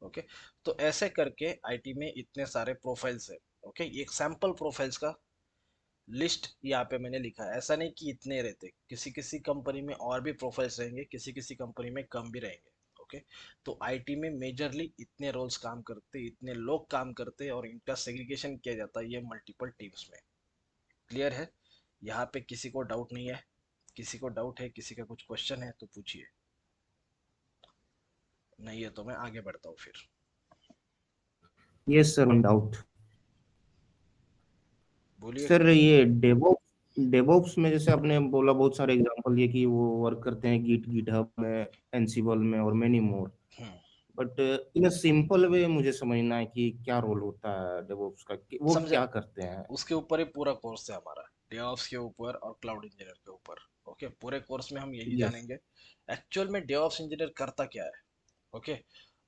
ओके, तो ऐसे करके IT में इतने सारे प्रोफाइल्स है। ओके, एक सैंपल प्रोफाइल्स का लिस्ट यहाँ पे मैंने लिखा है। ऐसा नहीं कि इतने रहते, किसी किसी कंपनी में और भी प्रोफाइल्स रहेंगे, किसी किसी कंपनी में कम भी रहेंगे। ओके, तो IT में मेजरली इतने रोल्स काम करते, इतने लोग काम करते, और इनका सेग्रीगेशन किया जाता है ये मल्टीपल टीम्स में। क्लियर है? यहाँ पे किसी को डाउट नहीं है? किसी को डाउट है, किसी का कुछ क्वेश्चन है तो पूछिए, नहीं है तो मैं आगे बढ़ता हूँ फिर। Yes sir, no doubt. बोलिए। सर ये डेवॉप्स में जैसे आपने बोला, बहुत सारे एग्जांपल ये कि वो वर्क करते हैं गिटहब में, एनसिबल में और many more. Hmm, but in a simple way मुझे समझना है कि क्या रोल होता है डेवॉप्स का, कि वो समझा। क्या करते हैं। उसके ऊपर ही पूरा कोर्स है हमारा, डेवऑप्स के ऊपर और क्लाउड इंजीनियर के ऊपर। ओके, पूरे कोर्स में हम यही यस। जानेंगे एक्चुअल में डेवऑप्स इंजीनियर करता क्या है। ओके,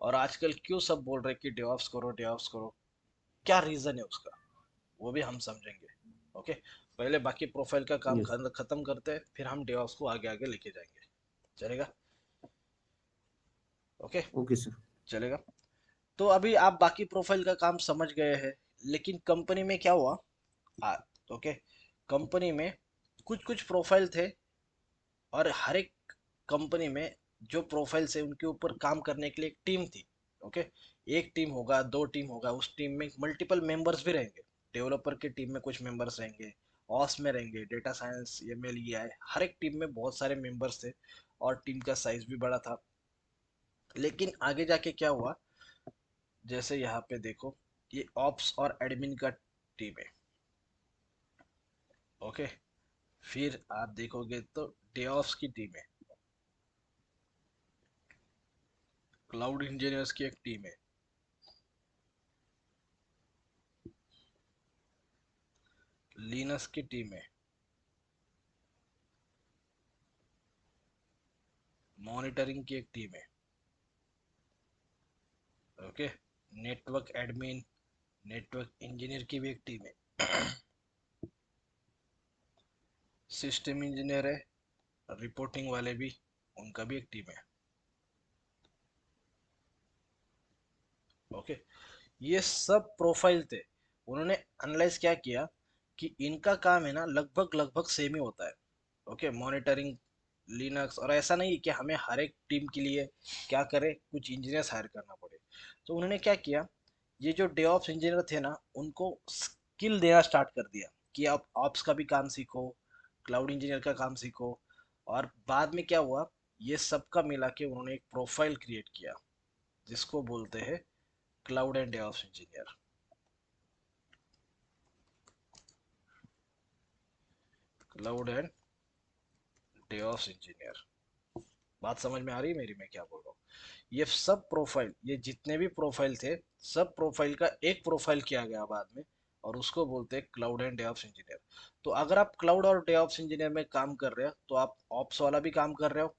और आजकल क्यों सब बोल रहे हैं कि डेवऑप्स करो, डेवऑप्स करो, क्या रीजन है उसका, वो भी हम समझेंगे। ओके, पहले बाकी प्रोफाइल का काम यस। खत्म करते हैं, फिर हम डेवऑप्स को आगे आगे लेके जाएंगे। चलेगा? Okay, okay sir. चलेगा। तो अभी आप बाकी प्रोफाइल का काम समझ गए हैं, लेकिन कंपनी में क्या हुआ? आ, ओके, कंपनी में कुछ कुछ प्रोफाइल थे, और हर एक कंपनी में जो प्रोफाइल से उनके ऊपर काम करने के लिए एक टीम थी। ओके, एक टीम होगा, 2 टीम होगा, उस टीम में मल्टीपल मेंबर्स भी रहेंगे। डेवलपर की टीम में कुछ मेंबर्स रहेंगे, ऑस में रहेंगे, डेटा साइंस, एमएल, ईआई, हर एक टीम में बहुत सारे मेंबर्स थे और टीम का साइज भी बड़ा था। लेकिन आगे जाके क्या हुआ, जैसे यहाँ पे देखो, ये ऑप्स और एडमिन का टीम है, ओके। फिर आप देखोगे तो डेवऑप्स की टीम है, क्लाउड इंजीनियर्स की एक टीम है, लिनक्स की टीम है, मॉनिटरिंग की एक टीम है, okay. Network admin, network engineer की भी एक टीम है, सिस्टम इंजीनियर है, रिपोर्टिंग वाले भी, उनका भी एक टीम है, ओके। ये सब प्रोफाइल थे। उन्होंने एनालाइज क्या किया कि इनका काम है ना लगभग लगभग सेम ही होता है, ओके। मॉनिटरिंग, लिनक्स, और ऐसा नहीं कि हमें हर एक टीम के लिए क्या करे, कुछ इंजीनियर्स हायर करना पड़े। तो उन्होंने क्या किया, ये जो डेवऑप्स इंजीनियर थे ना, उनको स्किल देना स्टार्ट कर दिया कि आप ऑप्स का भी काम सीखो, क्लाउड इंजीनियर का काम सीखो। और बाद में क्या हुआ, ये सब का मिला के उन्होंने एक प्रोफाइल क्रिएट किया जिसको बोलते हैं cloud and DevOps engineer. Cloud and DevOps engineer. बात समझ में आ रही है मेरी, मैं क्या बोल रहा हूँ। ये सब प्रोफाइल, ये जितने भी प्रोफाइल थे, सब प्रोफाइल का एक प्रोफाइल किया गया बाद में, और उसको बोलते हैं क्लाउड एंड डेवऑप्स इंजीनियर। तो अगर आप क्लाउड और डेवऑप्स इंजीनियर में काम कर रहे हो तो आप ऑप्स वाला भी काम कर रहे हो,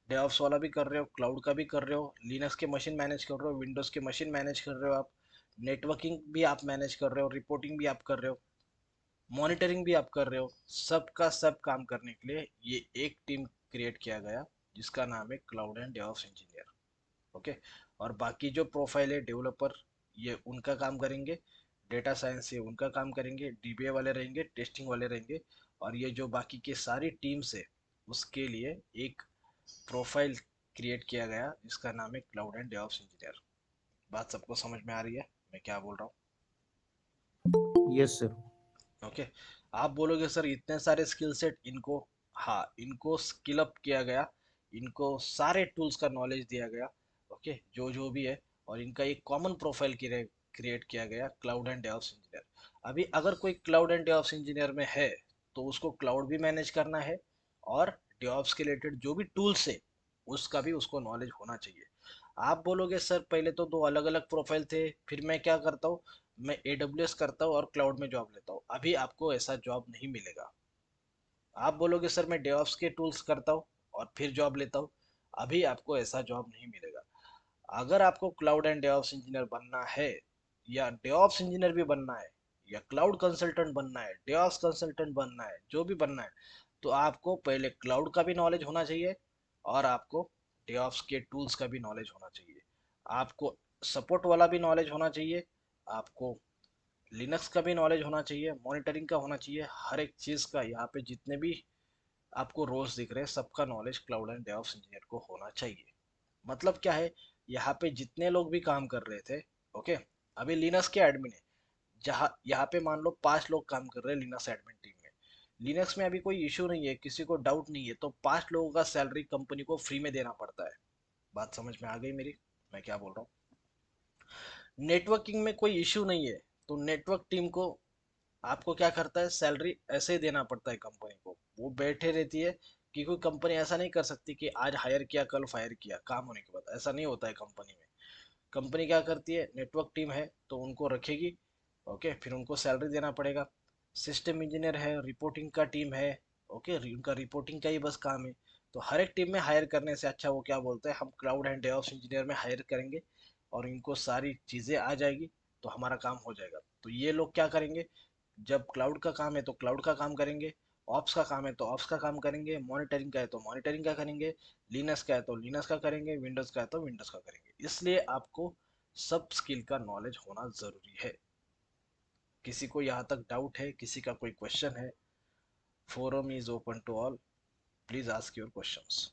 डेवऑप्स वाला भी कर रहे हो, क्लाउड का भी कर रहे हो, लिनक्स के मशीन मैनेज कर रहे हो, विंडोज के मशीन मैनेज कर रहे हो आप, नेटवर्किंग भी आप मैनेज कर रहे हो, रिपोर्टिंग भी आप कर रहे हो, मॉनिटरिंग भी आप कर रहे हो। सबका सब काम करने के लिए ये एक टीम क्रिएट किया गया जिसका नाम है cloud and DevOps engineer, okay. और बाकी जो प्रोफाइल है, डेवलपर, ये उनका काम करेंगे, डेटा साइंस ये उनका काम करेंगे, डीबीए वाले रहेंगे, टेस्टिंग वाले रहेंगे, और ये जो बाकी की सारी टीम्स है उसके लिए एक प्रोफाइल क्रिएट किया गया जिसका नाम है क्लाउड एंड डेवऑप्स इंजीनियर। बात सबको समझ में आ रही है मैं क्या बोल रहा यस सर। हूँ, ओके। आप बोलोगे सर इतने सारे स्किल सेट इनको, हाँ, इनको स्किल अप किया गया, इनको सारे टूल्स का नॉलेज दिया गया, ओके, जो जो भी है। और इनका एक कॉमन प्रोफाइल क्रिएट किया गया, क्लाउड एंड डेवऑप्स इंजीनियर। अभी अगर कोई क्लाउड एंड डेवऑप्स इंजीनियर में है तो उसको क्लाउड भी मैनेज करना है, और डेवऑप्स के रिलेटेड जो भी टूल्स है उसका भी उसको नॉलेज होना चाहिए। आप बोलोगे सर पहले तो दो अलग अलग प्रोफाइल थे, फिर मैं क्या करता हूँ, मैं AWS करता हूँ और क्लाउड में जॉब लेता हूँ। अभी आपको ऐसा जॉब नहीं मिलेगा। आप बोलोगे सर मैं डेवऑप्स के टूल्स करता हूँ और फिर जॉब लेता हूँ, अभी आपको ऐसा जॉब नहीं मिलेगा। अगर आपको क्लाउड एंड डेवऑप्स इंजीनियर बनना है, या डेवऑप्स इंजीनियर भी बनना है, या क्लाउड कंसल्टेंट बनना है, डेवऑप्स कंसल्टेंट बनना है, जो भी बनना है, तो आपको पहले क्लाउड का भी नॉलेज होना चाहिए, और आपको डेवऑप्स के टूल्स का भी नॉलेज होना चाहिए, आपको सपोर्ट वाला भी नॉलेज होना चाहिए, आपको लिनक्स का भी नॉलेज होना चाहिए, मॉनिटरिंग का होना चाहिए, हर एक चीज़ का। यहाँ पे जितने भी आपको रोल्स दिख रहे हैं सबका knowledge cloud and DevOps engineer को होना चाहिए। मतलब क्या है, यहाँ पे जितने लोग भी काम कर रहे थे, ओके, अभी लिनक्स के एडमिन है, जहाँ यहाँ पे मान लो 5 लोग काम कर रहे हैं लिनक्स एडमिन टीम में। लिनक्स में अभी कोई इशू नहीं है, किसी को डाउट नहीं है, तो 5 लोगों का सैलरी कंपनी को फ्री में देना पड़ता है। बात समझ में आ गई मेरी, मैं क्या बोल रहा हूँ। नेटवर्किंग में कोई इशू नहीं है, तो नेटवर्क टीम को आपको क्या करता है, सैलरी ऐसे ही देना पड़ता है कंपनी को, वो बैठे रहती है। कि कोई कंपनी ऐसा नहीं कर सकती कि आज हायर किया कल फायर किया काम होने के बाद, ऐसा नहीं होता है कंपनी में। कंपनी क्या करती है, नेटवर्क टीम है तो उनको रखेगी, ओके, फिर उनको सैलरी देना पड़ेगा। सिस्टम इंजीनियर है, रिपोर्टिंग का टीम है, ओके, उनका रिपोर्टिंग का ही बस काम है। तो हर एक टीम में हायर करने से अच्छा वो क्या बोलते हैं, हम क्लाउड एंड डेवऑप्स इंजीनियर में हायर करेंगे, और इनको सारी चीज़ें आ जाएगी तो हमारा काम हो जाएगा। तो ये लोग क्या करेंगे, जब क्लाउड का काम है तो क्लाउड का काम करेंगे, ऑप्स का काम है तो ऑप्स का काम करेंगे, मॉनिटरिंग का है तो मॉनिटरिंग का करेंगे, लिनक्स का है तो लिनक्स का करेंगे, विंडोज का है तो विंडोज का करेंगे। इसलिए आपको सब स्किल का नॉलेज होना जरूरी है। किसी को यहाँ तक डाउट है, किसी का कोई क्वेश्चन है, forum is open to all, please ask your questions.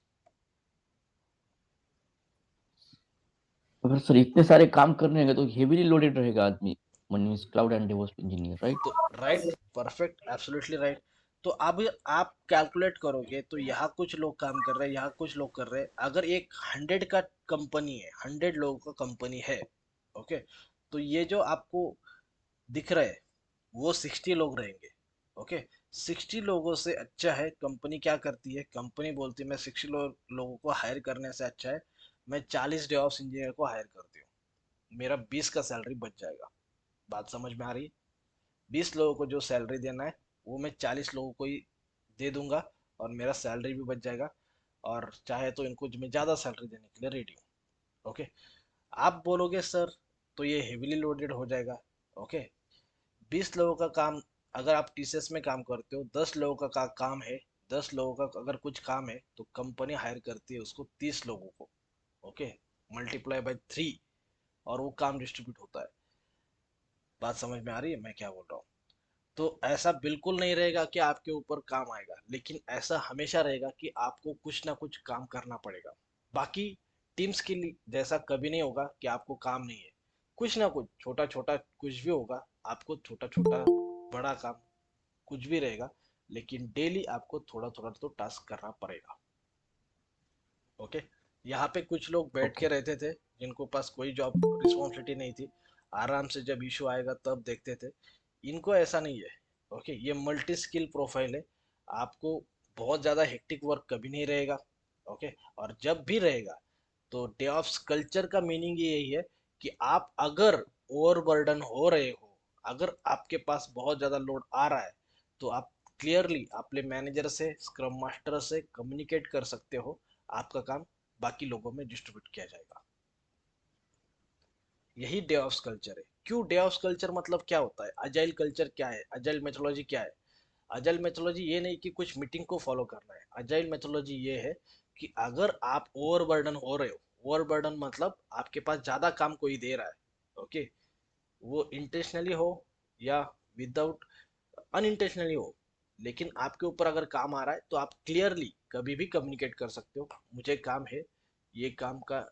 अगर सर इतने सारे काम करने हैं तो हेवीली लोडेड रहेगा आदमी, means cloud and DevOps engineer, right? तो राइट, परफेक्ट, एब्सोल्युटली राइट। तो अब आप कैलकुलेट करोगे तो यहाँ कुछ लोग काम कर रहे हैं, यहाँ कुछ लोग कर रहे हैं। अगर एक 100 का कंपनी है, 100 लोगों का कंपनी है, ओके, तो ये जो आपको दिख रहा है वो 60 लोग रहेंगे। ओके, 60 लोगों से अच्छा है, कंपनी क्या करती है, कंपनी बोलती है मैं 60 लोगों को हायर करने से अच्छा है मैं 40 डेवऑप्स इंजीनियर को हायर करती हूँ, मेरा 20 का सैलरी बच जाएगा। बात समझ में आ रही है? 20 लोगों को जो सैलरी देना है वो मैं 40 लोगों को ही दे दूंगा और मेरा सैलरी भी बच जाएगा, और चाहे तो इनको मैं ज़्यादा सैलरी देने के लिए रेडी हूँ। ओके, आप बोलोगे सर तो ये हेविली लोडेड हो जाएगा। ओके, 20 लोगों का काम, अगर आप टीसीएस में काम करते हो 10 लोगों का काम है, 10 लोगों का अगर कुछ काम है तो कंपनी हायर करती है उसको 30 लोगों को। ओके, मल्टीप्लाई बाय 3 और वो काम डिस्ट्रीब्यूट होता है। बात समझ में आ रही है मैं क्या बोल रहा हूँ? तो ऐसा बिल्कुल नहीं रहेगा कि आपके ऊपर काम आएगा, लेकिन ऐसा हमेशा रहेगा कि आपको कुछ ना कुछ काम करना पड़ेगा। बाकी टीम्स के लिए जैसा कभी नहीं होगा कि आपको काम नहीं है, कुछ ना कुछ छोटा छोटा कुछ भी होगा, आपको छोटा छोटा बड़ा काम कुछ भी रहेगा, लेकिन डेली आपको थोड़ा थोड़ा तो टास्क करना पड़ेगा। ओके, यहाँ पे कुछ लोग बैठ के ओके, रहते थे जिनको पास कोई जॉब रिस्पॉन्सिबिलिटी नहीं थी, आराम से जब इशू आएगा तब देखते थे। इनको ऐसा नहीं है। ओके, ये मल्टी स्किल प्रोफाइल है, आपको बहुत ज़्यादा हेक्टिक वर्क कभी नहीं रहेगा। ओके, और जब भी रहेगा तो डेवऑप्स कल्चर का मीनिंग यही है कि आप अगर ओवरबर्डन हो रहे हो, अगर आपके पास बहुत ज़्यादा लोड आ रहा है, तो आप क्लियरली अपने मैनेजर से, स्क्रम मास्टर से कम्युनिकेट कर सकते हो, आपका काम बाकी लोगों में डिस्ट्रीब्यूट किया जाएगा। यही डेवऑप्स कल्चर है। क्यों डेवऑप्स कल्चर, मतलब क्या होता है, अजाइल कल्चर क्या है, अजाइल मेथोडोलॉजी क्या है? अजाइल मेथोडोलॉजी ये नहीं कि कुछ मीटिंग को फॉलो करना है, अजाइल मेथोडोलॉजी ये है कि अगर आप ओवरबर्डन हो रहे हो, ओवरबर्डन मतलब आपके पास ज्यादा काम कोई दे रहा है, ओके, वो इंटेंशनली हो या विदाउट अनइंटेंशनली हो, लेकिन आपके ऊपर अगर काम आ रहा है तो आप क्लियरली कभी भी कम्युनिकेट कर सकते हो, मुझे काम है, ये काम का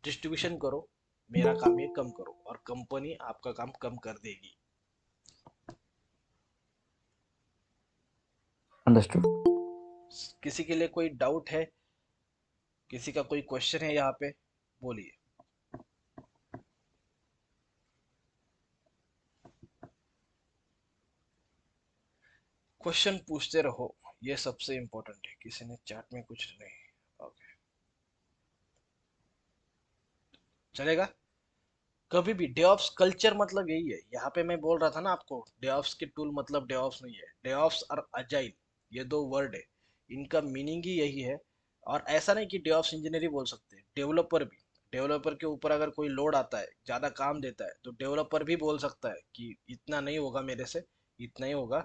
डिस्ट्रीब्यूशन करो, मेरा काम ये कम करो, और कंपनी आपका काम कम कर देगी। अंडरस्टूड। किसी के लिए कोई डाउट है, किसी का कोई क्वेश्चन है यहाँ पे, बोलिए। क्वेश्चन पूछते रहो, ये सबसे इम्पोर्टेंट है। किसी ने चैट में कुछ नहीं, ओके, चलेगा। कभी भी डेवऑप्स कल्चर मतलब यही है, यहाँ पे मैं बोल रहा था ना आपको, डेवऑप्स के टूल मतलब डेवऑप्स नहीं है, डेवऑप्स और अजाइल ये दो वर्ड है, इनका मीनिंग ही यही है। और ऐसा नहीं कि डेवऑप्स इंजीनियर ही बोल सकते हैं, डेवलपर भी, डेवलपर के ऊपर अगर कोई लोड आता है, ज़्यादा काम देता है, तो डेवलपर भी बोल सकता है कि इतना नहीं होगा मेरे से, इतना ही होगा।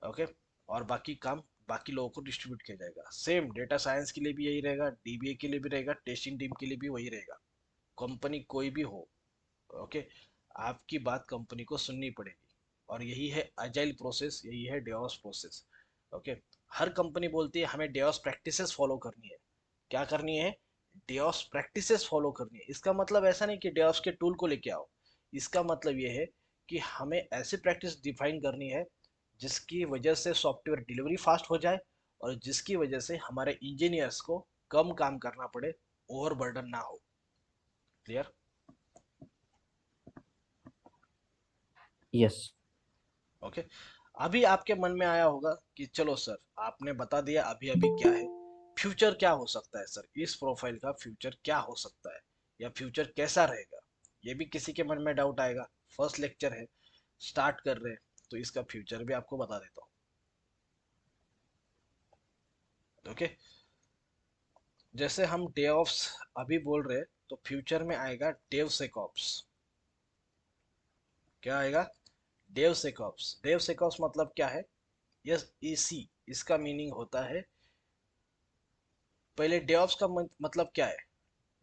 ओके, और बाकी काम बाकी लोगों को डिस्ट्रीब्यूट किया जाएगा। सेम डेटा साइंस के लिए भी यही रहेगा, डीबीए के लिए भी रहेगा, टेस्टिंग टीम के लिए भी वही रहेगा। कंपनी कोई भी हो, ओके, आपकी बात कंपनी को सुननी पड़ेगी, और यही है अजाइल प्रोसेस, यही है डेवॉप्स प्रोसेस। ओके, हर कंपनी बोलती है हमें डेवॉप्स प्रैक्टिसेस फॉलो करनी है। क्या करनी है? डेवॉप्स प्रैक्टिसेस फॉलो करनी है। इसका मतलब ऐसा नहीं कि डेवॉप्स के टूल को लेके आओ, इसका मतलब ये है कि हमें ऐसी प्रैक्टिस डिफाइन करनी है जिसकी वजह से सॉफ्टवेयर डिलीवरी फास्ट हो जाए, और जिसकी वजह से हमारे इंजीनियर्स को कम काम करना पड़े, ओवरबर्डन ना हो। क्लियर? यस। ओके, अभी आपके मन में आया होगा कि चलो सर आपने बता दिया अभी अभी क्या है, फ्यूचर क्या हो सकता है सर, इस प्रोफाइल का फ्यूचर क्या हो सकता है, या फ्यूचर कैसा रहेगा, ये भी किसी के मन में डाउट आएगा। फर्स्ट लेक्चर है, स्टार्ट कर रहे हैं, तो इसका फ्यूचर भी आपको बता देता हूँ। ओके, जैसे हम डे ऑफ्स अभी बोल रहे हैं, तो फ्यूचर में आएगा डेव सेकॉप्स। क्या आएगा? डेव सेकॉप्स। डेव सेकॉप्स मतलब क्या है? यस, इसी इसका मीनिंग होता है, पहले डेवऑप्स का मतलब क्या है?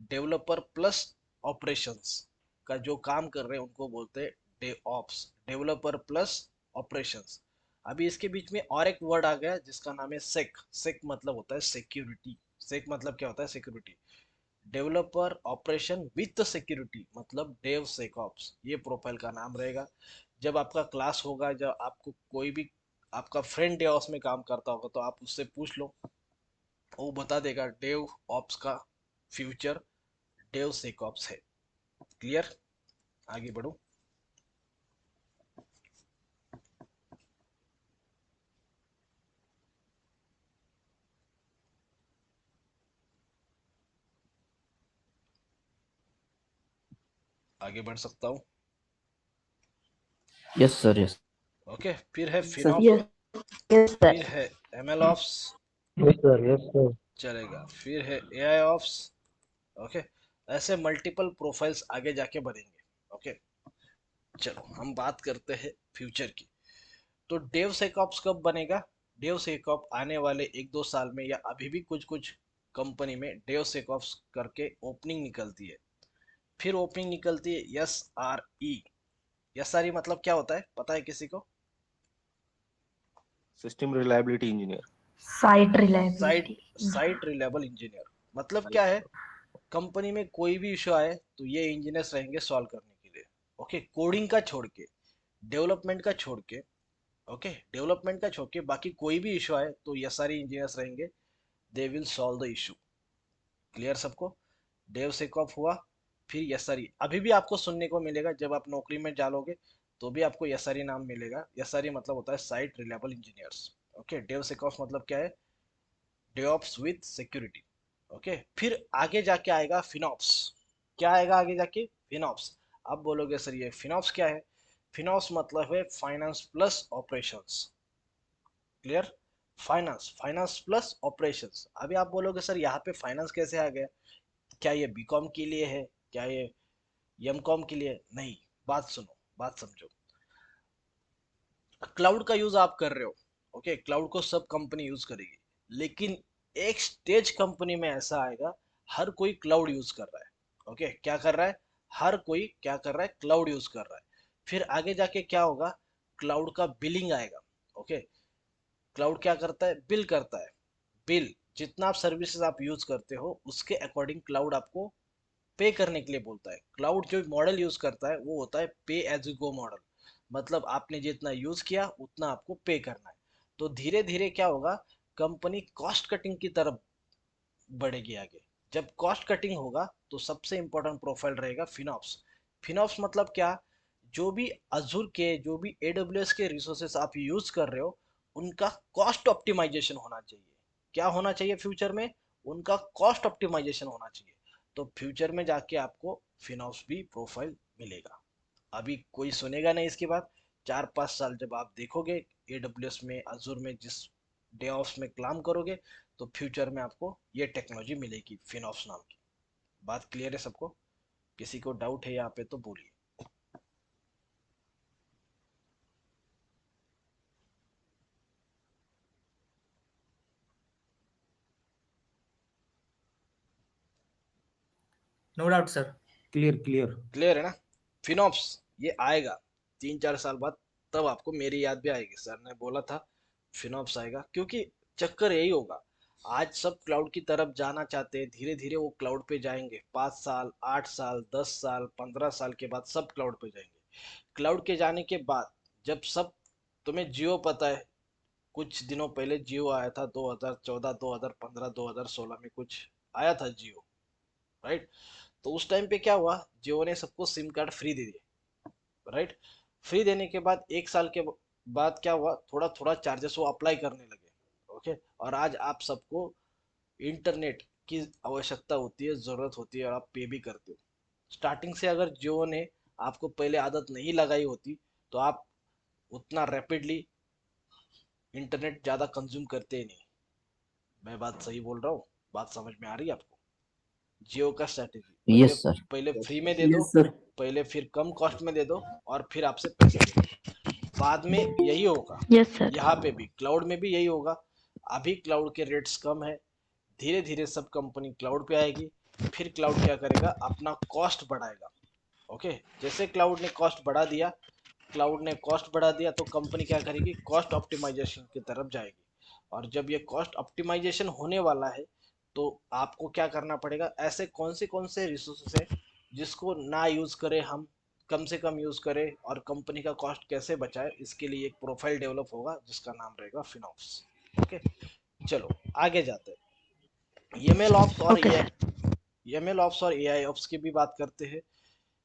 डेवलपर प्लस ऑपरेशंस का जो काम कर रहे हैं उनको बोलते हैं डेवऑप्स, डेवलपर प्लस ऑपरेशंस। अभी इसके बीच में और एक वर्ड आ गया जिसका नाम है सेक। सेक मतलब होता है सिक्योरिटी। सेक मतलब क्या होता है? Security. Developer operation with security, मतलब डेव सेकऑप्स, ये प्रोफाइल का नाम रहेगा। जब आपका क्लास होगा, जब आपको कोई भी आपका फ्रेंड डेवऑप्स में काम करता होगा तो आप उससे पूछ लो, वो बता देगा डेव ऑप्स का फ्यूचर डेव सेकऑप्स है। क्लियर? आगे बढ़ो। आगे बढ़ सकता हूँ? यस सर, यस ओके, फिर है सर। फिनॉप, Yes, yes, sir. फिर है एमएल ऑप्स, yes sir. चलेगा, फिर है एआई ऑप्स। ओके, ऐसे मल्टीपल प्रोफाइल्स आगे जाके बनेंगे। ओके, चलो हम बात करते हैं फ्यूचर की। तो डेव सेकऑप्स कब बनेगा? डेव सेकऑप आने वाले 1-2 साल में, या अभी भी कुछ कुछ कंपनी में डेव सेकऑप्स करके ओपनिंग निकलती है। फिर ओपनिंग निकलती है SRE। SRE मतलब क्या होता है, पता है किसी को? System reliability engineer. Site site reliability. Site reliable engineer. मतलब क्या है, कंपनी में कोई भी इशू आए तो ये इंजीनियर्स रहेंगे सॉल्व करने के लिए। ओके, कोडिंग का छोड़ के, डेवलपमेंट का छोड़ के, ओके, डेवलपमेंट का छोड़ के बाकी कोई भी इशू आए तो ये सारे इंजीनियर्स रहेंगे, they will solve the issue. Clear सबको? डेव सेकऑप हुआ, फिर एसआरई अभी भी आपको सुनने को मिलेगा, जब आप नौकरी में डालोगे तो भी आपको एसआरई नाम मिलेगा। एसआरई मतलब होता है site reliable engineers. Okay, dev SecOp मतलब क्या है, डेवऑप्स विद सिक्योरिटी। ओके, फिर आगे जाके आएगा फिनॉप्स। क्या आएगा आगे जाके? फिनॉप्स। अब बोलोगे सर ये फिनॉप्स क्या है? फिनॉप्स मतलब है finance plus operations. Clear? Finance plus operations. अभी आप बोलोगे सर यहाँ पे फाइनेंस कैसे आ गया, क्या ये बीकॉम के लिए है, क्या ये एमकॉम के लिए? नहीं, बात सुनो, बात समझो। क्लाउड का यूज आप कर रहे हो, ओके, क्लाउड को सब कंपनी यूज करेगी, लेकिन एक स्टेज कंपनी में ऐसा आएगा, हर कोई क्लाउड यूज कर रहा है। ओके, क्या कर रहा है? हर कोई क्या कर रहा है? क्लाउड यूज कर रहा है। फिर आगे जाके क्या होगा? क्लाउड का बिलिंग आएगा। ओके, क्लाउड क्या करता है? बिल करता है। बिल, जितना आप सर्विसेज आप यूज करते हो उसके अकॉर्डिंग क्लाउड आपको पे करने के लिए बोलता है। क्लाउड जो मॉडल यूज करता है वो होता है पे एज यू गो मॉडल, मतलब आपने जितना यूज किया उतना आपको पे करना है। तो धीरे धीरे क्या होगा, कंपनी कॉस्ट कटिंग की तरफ बढ़ेगी आगे। जब कॉस्ट कटिंग होगा तो सबसे इंपॉर्टेंट प्रोफाइल रहेगा फिनॉप्स। फिनॉप्स मतलब क्या? जो भी अजूर के, जो भी AWS के रिसोर्सेस आप यूज कर रहे हो, उनका कॉस्ट ऑप्टिमाइजेशन होना चाहिए। क्या होना चाहिए फ्यूचर में? उनका कॉस्ट ऑप्टिमाइजेशन होना चाहिए। तो फ्यूचर में जाके आपको फिनॉप्स भी प्रोफाइल मिलेगा। अभी कोई सुनेगा नहीं इसके बाद। 4-5 साल जब आप देखोगे AWS में, अजूर में, जिस डेवऑप्स में काम करोगे, तो फ्यूचर में आपको ये टेक्नोलॉजी मिलेगी फिनॉप्स नाम की। बात क्लियर है सबको? किसी को डाउट है यहाँ पे तो बोलिए। No doubt, sir. Clear clear. Clear है ना? फिनॉप्स ये आएगा 3-4 साल बाद, तब आपको मेरी याद भी आएगी, सर ने बोला था फिनॉप्स आएगा, क्योंकि चक्कर यही होगा। आज सब क्लाउड की तरफ जाना चाहते हैं, धीरे धीरे वो क्लाउड पे जाएंगे। 5 साल, 8 साल, 10 साल, 15 साल के बाद सब क्लाउड पे जाएंगे। क्लाउड के जाने के बाद जब सब, तुम्हें जियो पता है, कुछ दिनों पहले जियो आया था, 2014, 2015, 2016 में कुछ आया था जियो, राइट? तो उस टाइम पे क्या हुआ, जियो ने सबको सिम कार्ड फ्री दे दिए, राइट? फ्री देने के बाद 1 साल के बाद क्या हुआ, थोड़ा थोड़ा चार्जेस वो अप्लाई करने लगे। ओके, और आज आप सबको इंटरनेट की आवश्यकता होती है, जरूरत होती है, और आप पे भी करते हो। स्टार्टिंग से अगर जियो ने आपको पहले आदत नहीं लगाई होती तो आप उतना रैपिडली इंटरनेट ज़्यादा कंज्यूम करते ही नहीं। मैं बात सही बोल रहा हूँ? बात समझ में आ रही है आपको? जियो का स्ट्रैटेजी, पहले यस सर। पहले फ्री में दे दो, यस सर। पहले फिर कम कॉस्ट में दे दो, और फिर आपसे पैसे ले लो। बाद में यही होगा, Yes, sir. यहाँ पे भी क्लाउड में भी यही होगा। अभी क्लाउड के रेट्स कम है, धीरे धीरे सब कंपनी क्लाउड पे आएगी, फिर क्लाउड क्या करेगा, अपना कॉस्ट बढ़ाएगा। ओके, जैसे क्लाउड ने कॉस्ट बढ़ा दिया तो कंपनी क्या करेगी, कॉस्ट ऑप्टिमाइजेशन की तरफ जाएगी। और जब ये कॉस्ट ऑप्टिमाइजेशन होने वाला है तो आपको क्या करना पड़ेगा, ऐसे कौन से रिसोर्सेस है जिसको ना यूज करें हम, कम से कम यूज करें और कंपनी का कॉस्ट कैसे बचाए, इसके लिए एक प्रोफाइल डेवलप होगा जिसका नाम रहेगा फिनॉप्स। ओके, चलो आगे जाते हैं। एमएल ऑप्स और ओके ए सर। एमएल ऑप्स और एआई ऑप्स की भी बात करते हैं।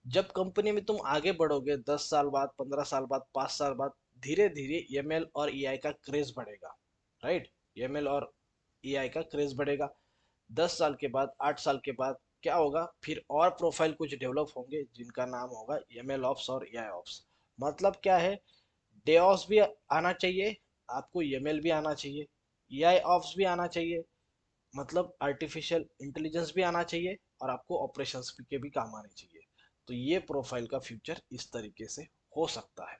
जब कंपनी में तुम आगे बढ़ोगे 10 साल बाद, 15 साल बाद, 5 साल बाद, धीरे धीरे एमएल और एआई का क्रेज बढ़ेगा, राइट। एमएल और एआई का क्रेज बढ़ेगा। 10 साल के बाद, 8 साल के बाद क्या होगा, फिर और प्रोफाइल कुछ डेवलप होंगे जिनका नाम होगा एमएल ऑप्स और एआई ऑप्स। मतलब क्या है, डेओस भी आना चाहिए आपको, एमएल भी आना चाहिए, एआई ऑप्स भी आना चाहिए, मतलब आर्टिफिशियल इंटेलिजेंस भी आना चाहिए, और आपको ऑपरेशंस के भी काम आने चाहिए। तो ये प्रोफाइल का फ्यूचर इस तरीके से हो सकता है।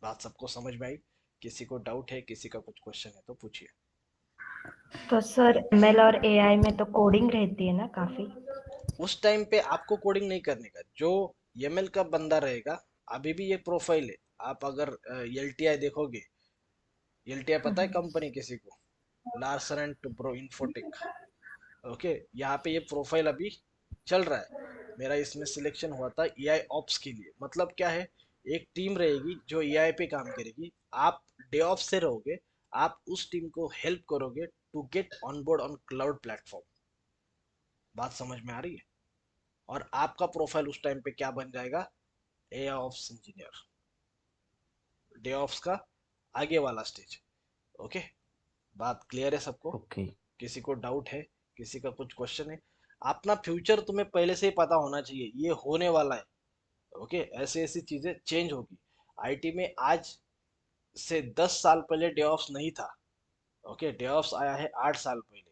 बात सबको समझ में आई? किसी को डाउट है, किसी का कुछ क्वेश्चन है तो पूछिए। तो सर एमएल और एआई में तो कोडिंग रहती है ना काफी? उस टाइम पे आपको कोडिंग नहीं करने का, जो एमएल का बंदा रहेगा, अभी भी ये प्रोफाइल है। आप अगर एलटीआई देखोगे, एलटीआई पता है कंपनी किसी को, Larsen and Toubro infotech. Okay, यहाँ पे ये प्रोफाइल अभी चल रहा है। मेरा इसमें सिलेक्शन हुआ था एआई ऑप्स के लिए। मतलब क्या है, एक टीम रहेगी जो एआई पे काम करेगी, आप डे ऑफ से रहोगे, आप उस टीम को हेल्प करोगे to get on board on cloud platform. बात समझ में आ रही है? और आपका प्रोफाइल उस टाइम पे क्या बन जाएगा, AI ops engineer, day offs का आगे वाला स्टेज। ओके, बात क्लियर है सबको? ओके। किसी को डाउट है, किसी का कुछ क्वेश्चन है? अपना फ्यूचर तुम्हें पहले से ही पता होना चाहिए, ये होने वाला है। ओके, ऐसी ऐसी चीजें चेंज होगी आईटी में। आज से 10 साल पहले डेवऑप्स नहीं था। ओके, डेवऑप्स आया है 8 साल पहले,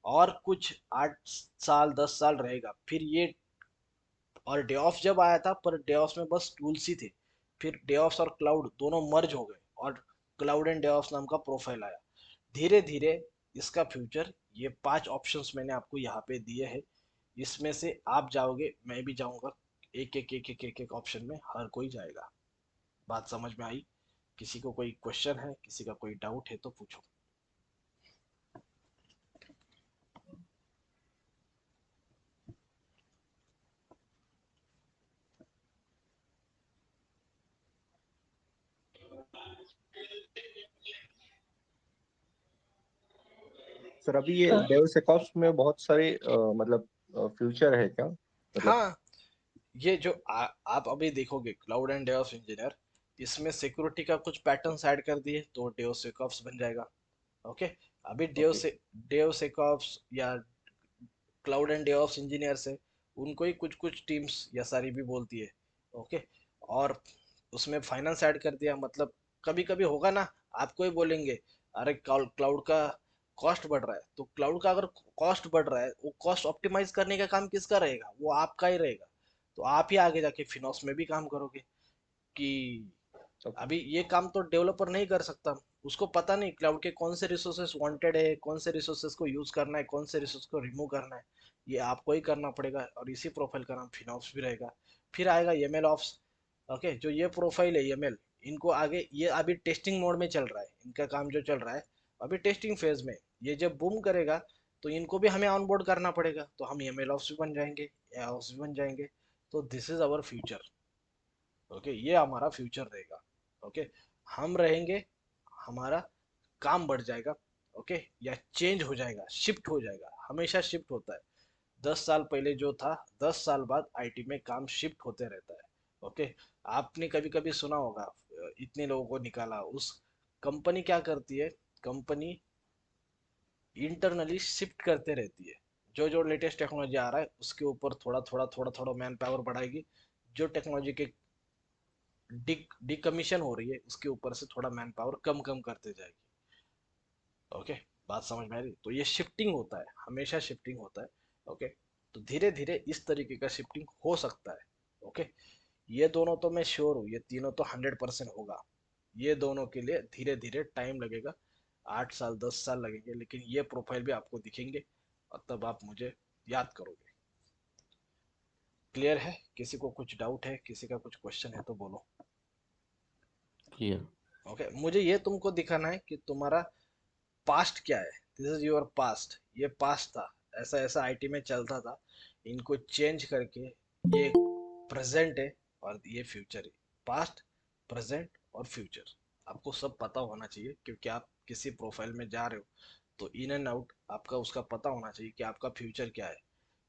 और कुछ 8 साल 10 साल रहेगा फिर ये। और डेवऑप्स जब आया था, पर डेवऑप्स में बस टूल्स ही थे। फिर डेवऑप्स और क्लाउड दोनों मर्ज हो गए, और क्लाउड एंड डेवऑप्स नाम का प्रोफाइल आया। धीरे धीरे इसका फ्यूचर, ये 5 ऑप्शंस मैंने आपको यहाँ पे दिए हैं, इसमें से आप जाओगे, मैं भी जाऊंगा, एक एक एक एक एक एक ऑप्शन में हर कोई जाएगा। बात समझ में आई? किसी को कोई क्वेश्चन है, किसी का कोई डाउट है तो पूछो। सर अभी ये डेवसेकऑप्स में बहुत सारे मतलब फ्यूचर है क्या, मतलब? हाँ, ये जो आप अभी देखोगे क्लाउड एंड डेवऑप्स इंजीनियर, इसमें सिक्योरिटी का कुछ पैटर्न्स ऐड कर दिए तो डेवसेकऑप्स बन जाएगा। ओके, अभी ओके। डेवसेकऑप्स या क्लाउड एंड डेवऑप्स इंजीनियर से उनको ही कुछ कुछ टीम्स या सारी भी बोलती है। ओके, और उसमें फाइनेंस ऐड कर दिया। मतलब कभी कभी होगा ना, आपको ही बोलेंगे, अरे क्लाउड का कॉस्ट बढ़ रहा है, तो क्लाउड का अगर कॉस्ट बढ़ रहा है, वो कॉस्ट ऑप्टिमाइज करने का काम किसका रहेगा, वो आपका ही रहेगा। तो आप ही आगे जाके फिनोस में भी काम करोगे कि ओके। अभी ये काम तो डेवलपर नहीं कर सकता। उसको पता नहीं क्लाउड के कौन से रिसोर्सेस वांटेड है, कौन से रिसोर्सेस को यूज करना है, कौन से रिसोर्स को रिमूव करना है, ये आपको ही करना पड़ेगा। और इसी प्रोफाइल का नाम फिनॉप्स भी रहेगा। फिर आएगा एमएल ऑप्स। ओके, जो ये प्रोफाइल है एमएल, इनको आगे, ये अभी टेस्टिंग मोड में चल रहा है, इनका काम जो चल रहा है अभी टेस्टिंग फेज में। ये जब बूम करेगा तो इनको भी हमें ऑनबोर्ड करना पड़ेगा, तो हम एमएल ऑप्स भी बन जाएंगे, ए ऑप्स भी बन जाएंगे। तो this is our future. Okay, ये हमारा फ्यूचर रहेगा। ओके, हम रहेंगे, हमारा काम बढ़ जाएगा। ओके, या चेंज हो जाएगा, शिफ्ट हो जाएगा, हमेशा शिफ्ट होता है। 10 साल पहले जो था, 10 साल बाद आईटी में काम शिफ्ट होते रहता है। ओके, आपने कभी कभी सुना होगा, इतने लोगों को निकाला, उस कंपनी क्या करती है, कंपनी इंटरनली शिफ्ट करते रहती है। जो जो लेटेस्ट टेक्नोलॉजी आ रहा है उसके ऊपर थोड़ा थोड़ा थोड़ा थोड़ा मैन पावर बढ़ाएगी। जो टेक्नोलॉजी के डिकमीशन हो रही है उसके ऊपर से थोड़ा मैन पावर कम कम करते जाएगी। ओके, बात समझ में आ रही? तो ये शिफ्टिंग होता है, हमेशा शिफ्टिंग होता है। ओके, तो धीरे धीरे इस तरीके का शिफ्टिंग हो सकता है। ओके, ये दोनों तो मैं श्योर हूँ, ये तीनों तो 100% होगा। ये दोनों के लिए धीरे धीरे टाइम लगेगा, 8 साल 10 साल लगेंगे, लेकिन ये प्रोफाइल भी आपको दिखेंगे, और तब आप मुझे याद करोगे। क्लियर है? किसी को कुछ डाउट है, किसी का कुछ क्वेश्चन है तो बोलो। क्लियर। ओके, मुझे ये तुमको दिखाना है कि तुम्हारा पास्ट क्या है, दिस इज योर पास्ट, ये पास्ट था, ऐसा ऐसा आईटी में चलता था, इनको चेंज करके ये प्रेजेंट है और ये फ्यूचर है। पास्ट, प्रेजेंट और फ्यूचर आपको सब पता होना चाहिए, क्योंकि आप किसी प्रोफाइल में जा रहे हो तो इन एंड आउट आपका उसका पता होना चाहिए कि आपका फ्यूचर क्या है,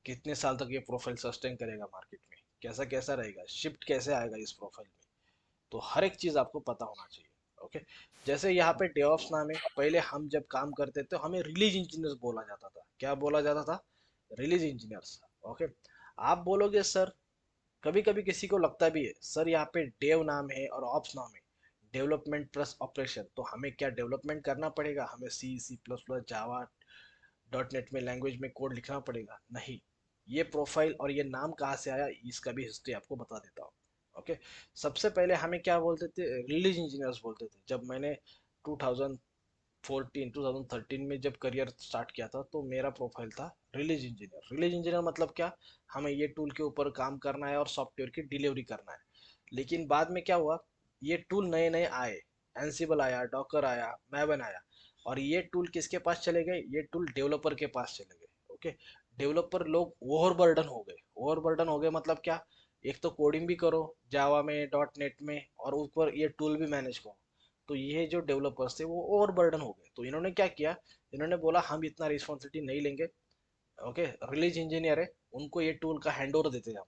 कितने साल तक ये प्रोफाइल सस्टेन करेगा मार्केट में, कैसा कैसा रहेगा, शिफ्ट कैसे आएगा इस प्रोफाइल में, तो हर एक चीज आपको पता होना चाहिए। ओके, जैसे यहाँ पे डेवऑप्स नाम है, पहले हम जब काम करते थे हमें रिलीज इंजीनियर्स बोला जाता था। क्या बोला जाता था? Release engineers. ओके, आप बोलोगे सर, कभी कभी किसी को लगता भी है सर यहाँ पे डेव नाम है और ऑप्स नाम है, डेवलपमेंट प्लस ऑपरेशन, तो हमें क्या डेवलपमेंट करना पड़ेगा, हमें C C plus plus Java dot net में लैंग्वेज में कोड लिखना पड़ेगा? नहीं, ये प्रोफाइल और ये नाम कहाँ से आया इसका भी हिस्ट्री आपको बता देता हूँ। ओके, सबसे पहले हमें क्या बोलते थे? रिलीज इंजीनियर्स बोलते थे। जब मैंने 2014 2013 में जब करियर स्टार्ट किया था तो मेरा प्रोफाइल था रिलीज इंजीनियर। रिलीज इंजीनियर मतलब क्या? हमें ये टूल के ऊपर काम करना है और सॉफ्टवेयर की डिलीवरी करना है। लेकिन बाद में क्या हुआ, ये टूल नए नए आए, एंसिबल आया, डॉकर आया, मैवन आया, और ये टूल किसके पास चले गए? ये टूल डेवलपर के पास चले गए। ओके, डेवलपर लोग ओवरबर्डन हो गए। ओवरबर्डन हो गए मतलब क्या? एक तो कोडिंग भी करो जावा में, डॉट नेट में, और ऊपर ये टूल भी मैनेज करो। तो ये जो डेवलपर्स थे वो ओवरबर्डन हो गए, तो इन्होंने क्या किया, इन्होंने बोला हम इतना रिस्पॉन्सिबिलिटी नहीं लेंगे। ओके, रिलीज इंजीनियर है, उनको ये टूल का हैंड ओवर देते हैं हम।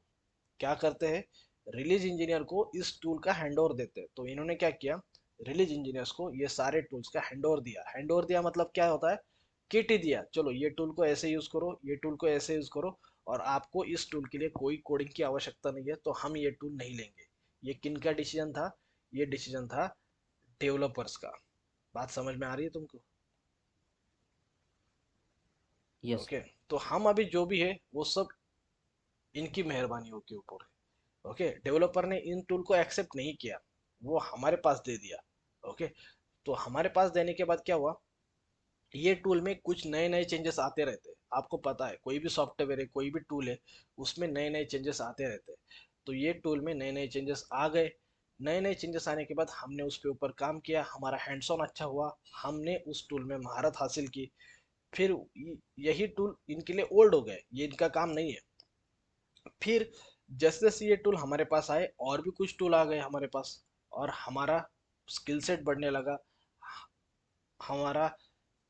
क्या करते हैं, रिलीज इंजीनियर को इस टूल का हैंड ओवर देते हैं। तो इन्होंने क्या किया, रिलीज इंजीनियर्स को ये सारे टूल्स का हैंड ओवर दिया। हैंड ओवर दिया मतलब क्या होता है, किट ही दिया, चलो ये टूल को ऐसे यूज करो, ये टूल को ऐसे यूज करो, और आपको इस टूल के लिए कोई कोडिंग की आवश्यकता नहीं है, तो हम ये टूल नहीं लेंगे। ये किन का डिसीजन था? ये डिसीजन था डेवलपर्स का। बात समझ में आ रही है तुमको? यस। ओके, तो हम अभी जो भी है वो सब इनकी मेहरबानियों के ऊपर है। ओके, डेवलपर ने इन टूल को एक्सेप्ट नहीं किया, वो हमारे पास दे दिया। ओके, तो हमारे पास देने के बाद क्या हुआ, ये टूल में कुछ नए नए चेंजेस आते रहते हैं। आपको पता है कोई भी सॉफ्टवेयर है, कोई भी टूल है, उसमें नए नए चेंजेस आते रहते हैं। तो ये टूल में नए नए चेंजेस आ गए। नए नए चेंजेस आने के बाद हमने उसके ऊपर काम किया, हमारा हैंड्स ऑन अच्छा हुआ, हमने उस टूल में महारत हासिल की। फिर यही टूल इनके लिए ओल्ड हो गए, ये इनका काम नहीं है। फिर जैसे जैसे ये टूल हमारे पास आए, और भी कुछ टूल आ गए हमारे पास, और हमारा स्किल सेट बढ़ने लगा, हमारा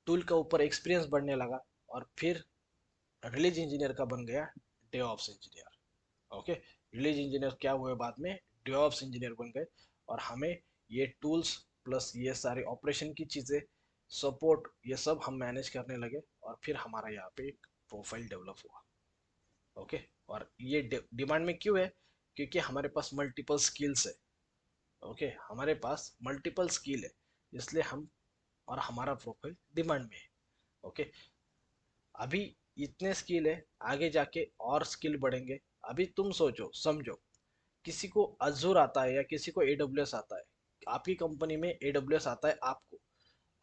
टूल का ऊपर एक्सपीरियंस बढ़ने लगा, और फिर रिलीज इंजीनियर का बन गया DevOps engineer. Okay, release engineer क्या हुए बाद में, डेवऑप्स इंजीनियर बन गए, और हमें ये टूल्स प्लस ये सारे ऑपरेशन की चीज़ें, सपोर्ट, ये सब हम मैनेज करने लगे, और फिर हमारा यहाँ पे एक प्रोफाइल डेवलप हुआ। ओके, और ये डिमांड में क्यों है? क्योंकि हमारे पास मल्टीपल स्किल्स है। ओके, हमारे पास मल्टीपल स्किल है, इसलिए हम और हमारा प्रोफाइल डिमांड में है। ओके, अभी इतने स्किल है, आगे जाके और स्किल बढ़ेंगे। अभी तुम सोचो समझो, किसी को अजूर आता है या किसी को एडब्ल्यूएस आता है, आपकी कंपनी में एडब्ल्यूएस आता है आपको,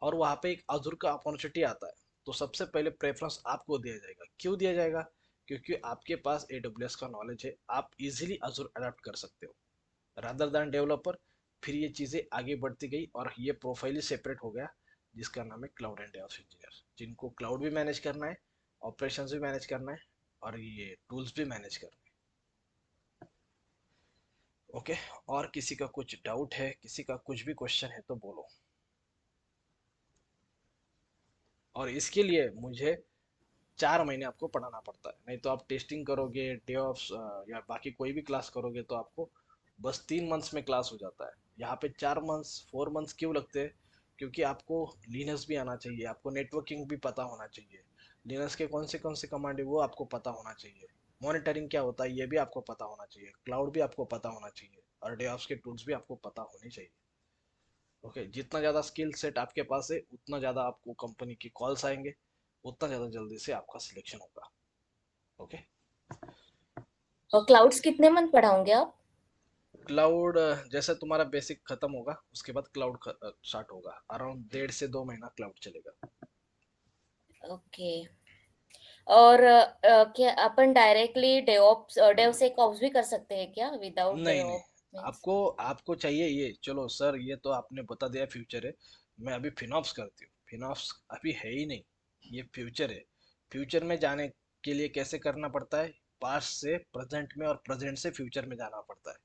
और वहाँ पे एक अजूर का अपॉर्चुनिटी आता है, तो सबसे पहले प्रेफरेंस आपको दिया जाएगा। क्यों दिया जाएगा? क्योंकि आपके पास एडब्ल्यूएस का नॉलेज है, आप इजीली अजूर अडेप्ट कर सकते हो रादर दैन डेवलपर। फिर ये चीज़ें आगे बढ़ती गई और ये प्रोफाइल ही सेपरेट हो गया, जिसका नाम है क्लाउड एंड डेवऑप्स इंजीनियर, जिनको क्लाउड भी मैनेज करना है, ऑपरेशंस भी मैनेज करना है, और ये टूल्स भी मैनेज करना है। ओके, और किसी का कुछ डाउट है, किसी का कुछ भी क्वेश्चन है तो बोलो। और इसके लिए मुझे 4 महीने आपको पढ़ाना पड़ता है, नहीं तो आप टेस्टिंग करोगे, डेवऑप्स या बाकी कोई भी क्लास करोगे तो आपको बस 3 मंथ्स में क्लास हो जाता है। यहाँ पे 4 मंथ्स 4 मंथ्स क्यों लगते हैं? क्योंकि आपको लिनक्स भी आना चाहिए, आपको नेटवर्किंग भी पता होना चाहिए, लिनक्स के कौन से कमांड है वो आपको पता होना चाहिए, मॉनिटरिंग क्या होता है ये भी आपको पता होना चाहिए, क्लाउड भी आपको पता होना चाहिए, और डेवऑप्स के टूल्स भी आपको पता होने चाहिए। ओके, जितना ज़्यादा स्किल सेट आपके पास है उतना ज़्यादा आपको कंपनी की कॉल्स आएंगे, उतना ज़्यादा जल्दी से आपका सिलेक्शन होगा। ओके, और क्लाउड्स कितने मंथ पढ़ाओगे आप? क्लाउड जैसे तुम्हारा बेसिक खत्म होगा उसके बाद क्लाउड स्टार्ट होगा, अराउंड 1.5 से 2 महीना क्लाउड चलेगा। ओके। और क्या अपन डायरेक्टली डेवऑप्स डेवसेकऑप्स भी कर सकते हैं क्या विदाउट नहीं नहीं, डेवऑप मींस? आपको आपको चाहिए ये, चलो सर ये तो आपने बता दिया फ्यूचर है, मैं अभी फिनॉप्स करती हूँ, फिनॉप्स अभी है ही नहीं। ये फ्यूचर है। फ्यूचर में जाने के लिए कैसे करना पड़ता है, पास्ट से प्रेजेंट में और प्रेजेंट से फ्यूचर में जाना पड़ता है।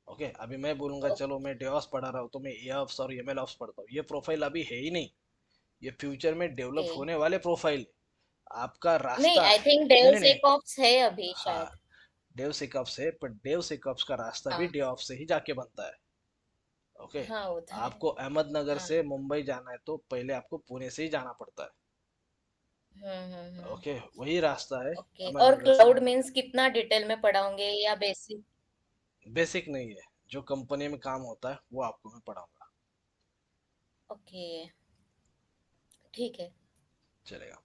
ओके, अभी मैं बोलूंगा चलो मैं डेवऑप्स पढ़ा रहा हूँ तो मैं एऑप्स और एमएल ऑप्स पढ़ता हूँ, ये प्रोफाइल अभी है ही नहीं, ये फ्यूचर में डेवलप ओके होने वाले प्रोफाइल। आपका नहीं, रास्ता आई थिंक नहीं डेव नहीं नहीं सेकऑप्स है अभी हाँ, शायद। डेव सिकअप्स है, पर डेव सिकअप्स का रास्ता भी हाँ डेवऑप्स से ही जाके बनता है। ओके, हाँ, वो तो है। आपको अहमदनगर हाँ से मुंबई जाना है तो पहले आपको पुणे से ही जाना पड़ता है। हम्म। ओके, वही रास्ता है ओके, और अहमदनगर से क्लाउड मुंबई मीन्स कितना डिटेल में पढ़ाओगे या बेसिक? बेसिक नहीं है, जो कंपनी में काम होता है वो आपको मैं पढ़ाऊंगा। ओके, ठीक है, चलेगा,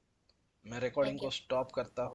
मैं रिकॉर्डिंग थैंक यू। को स्टॉप करता हूँ।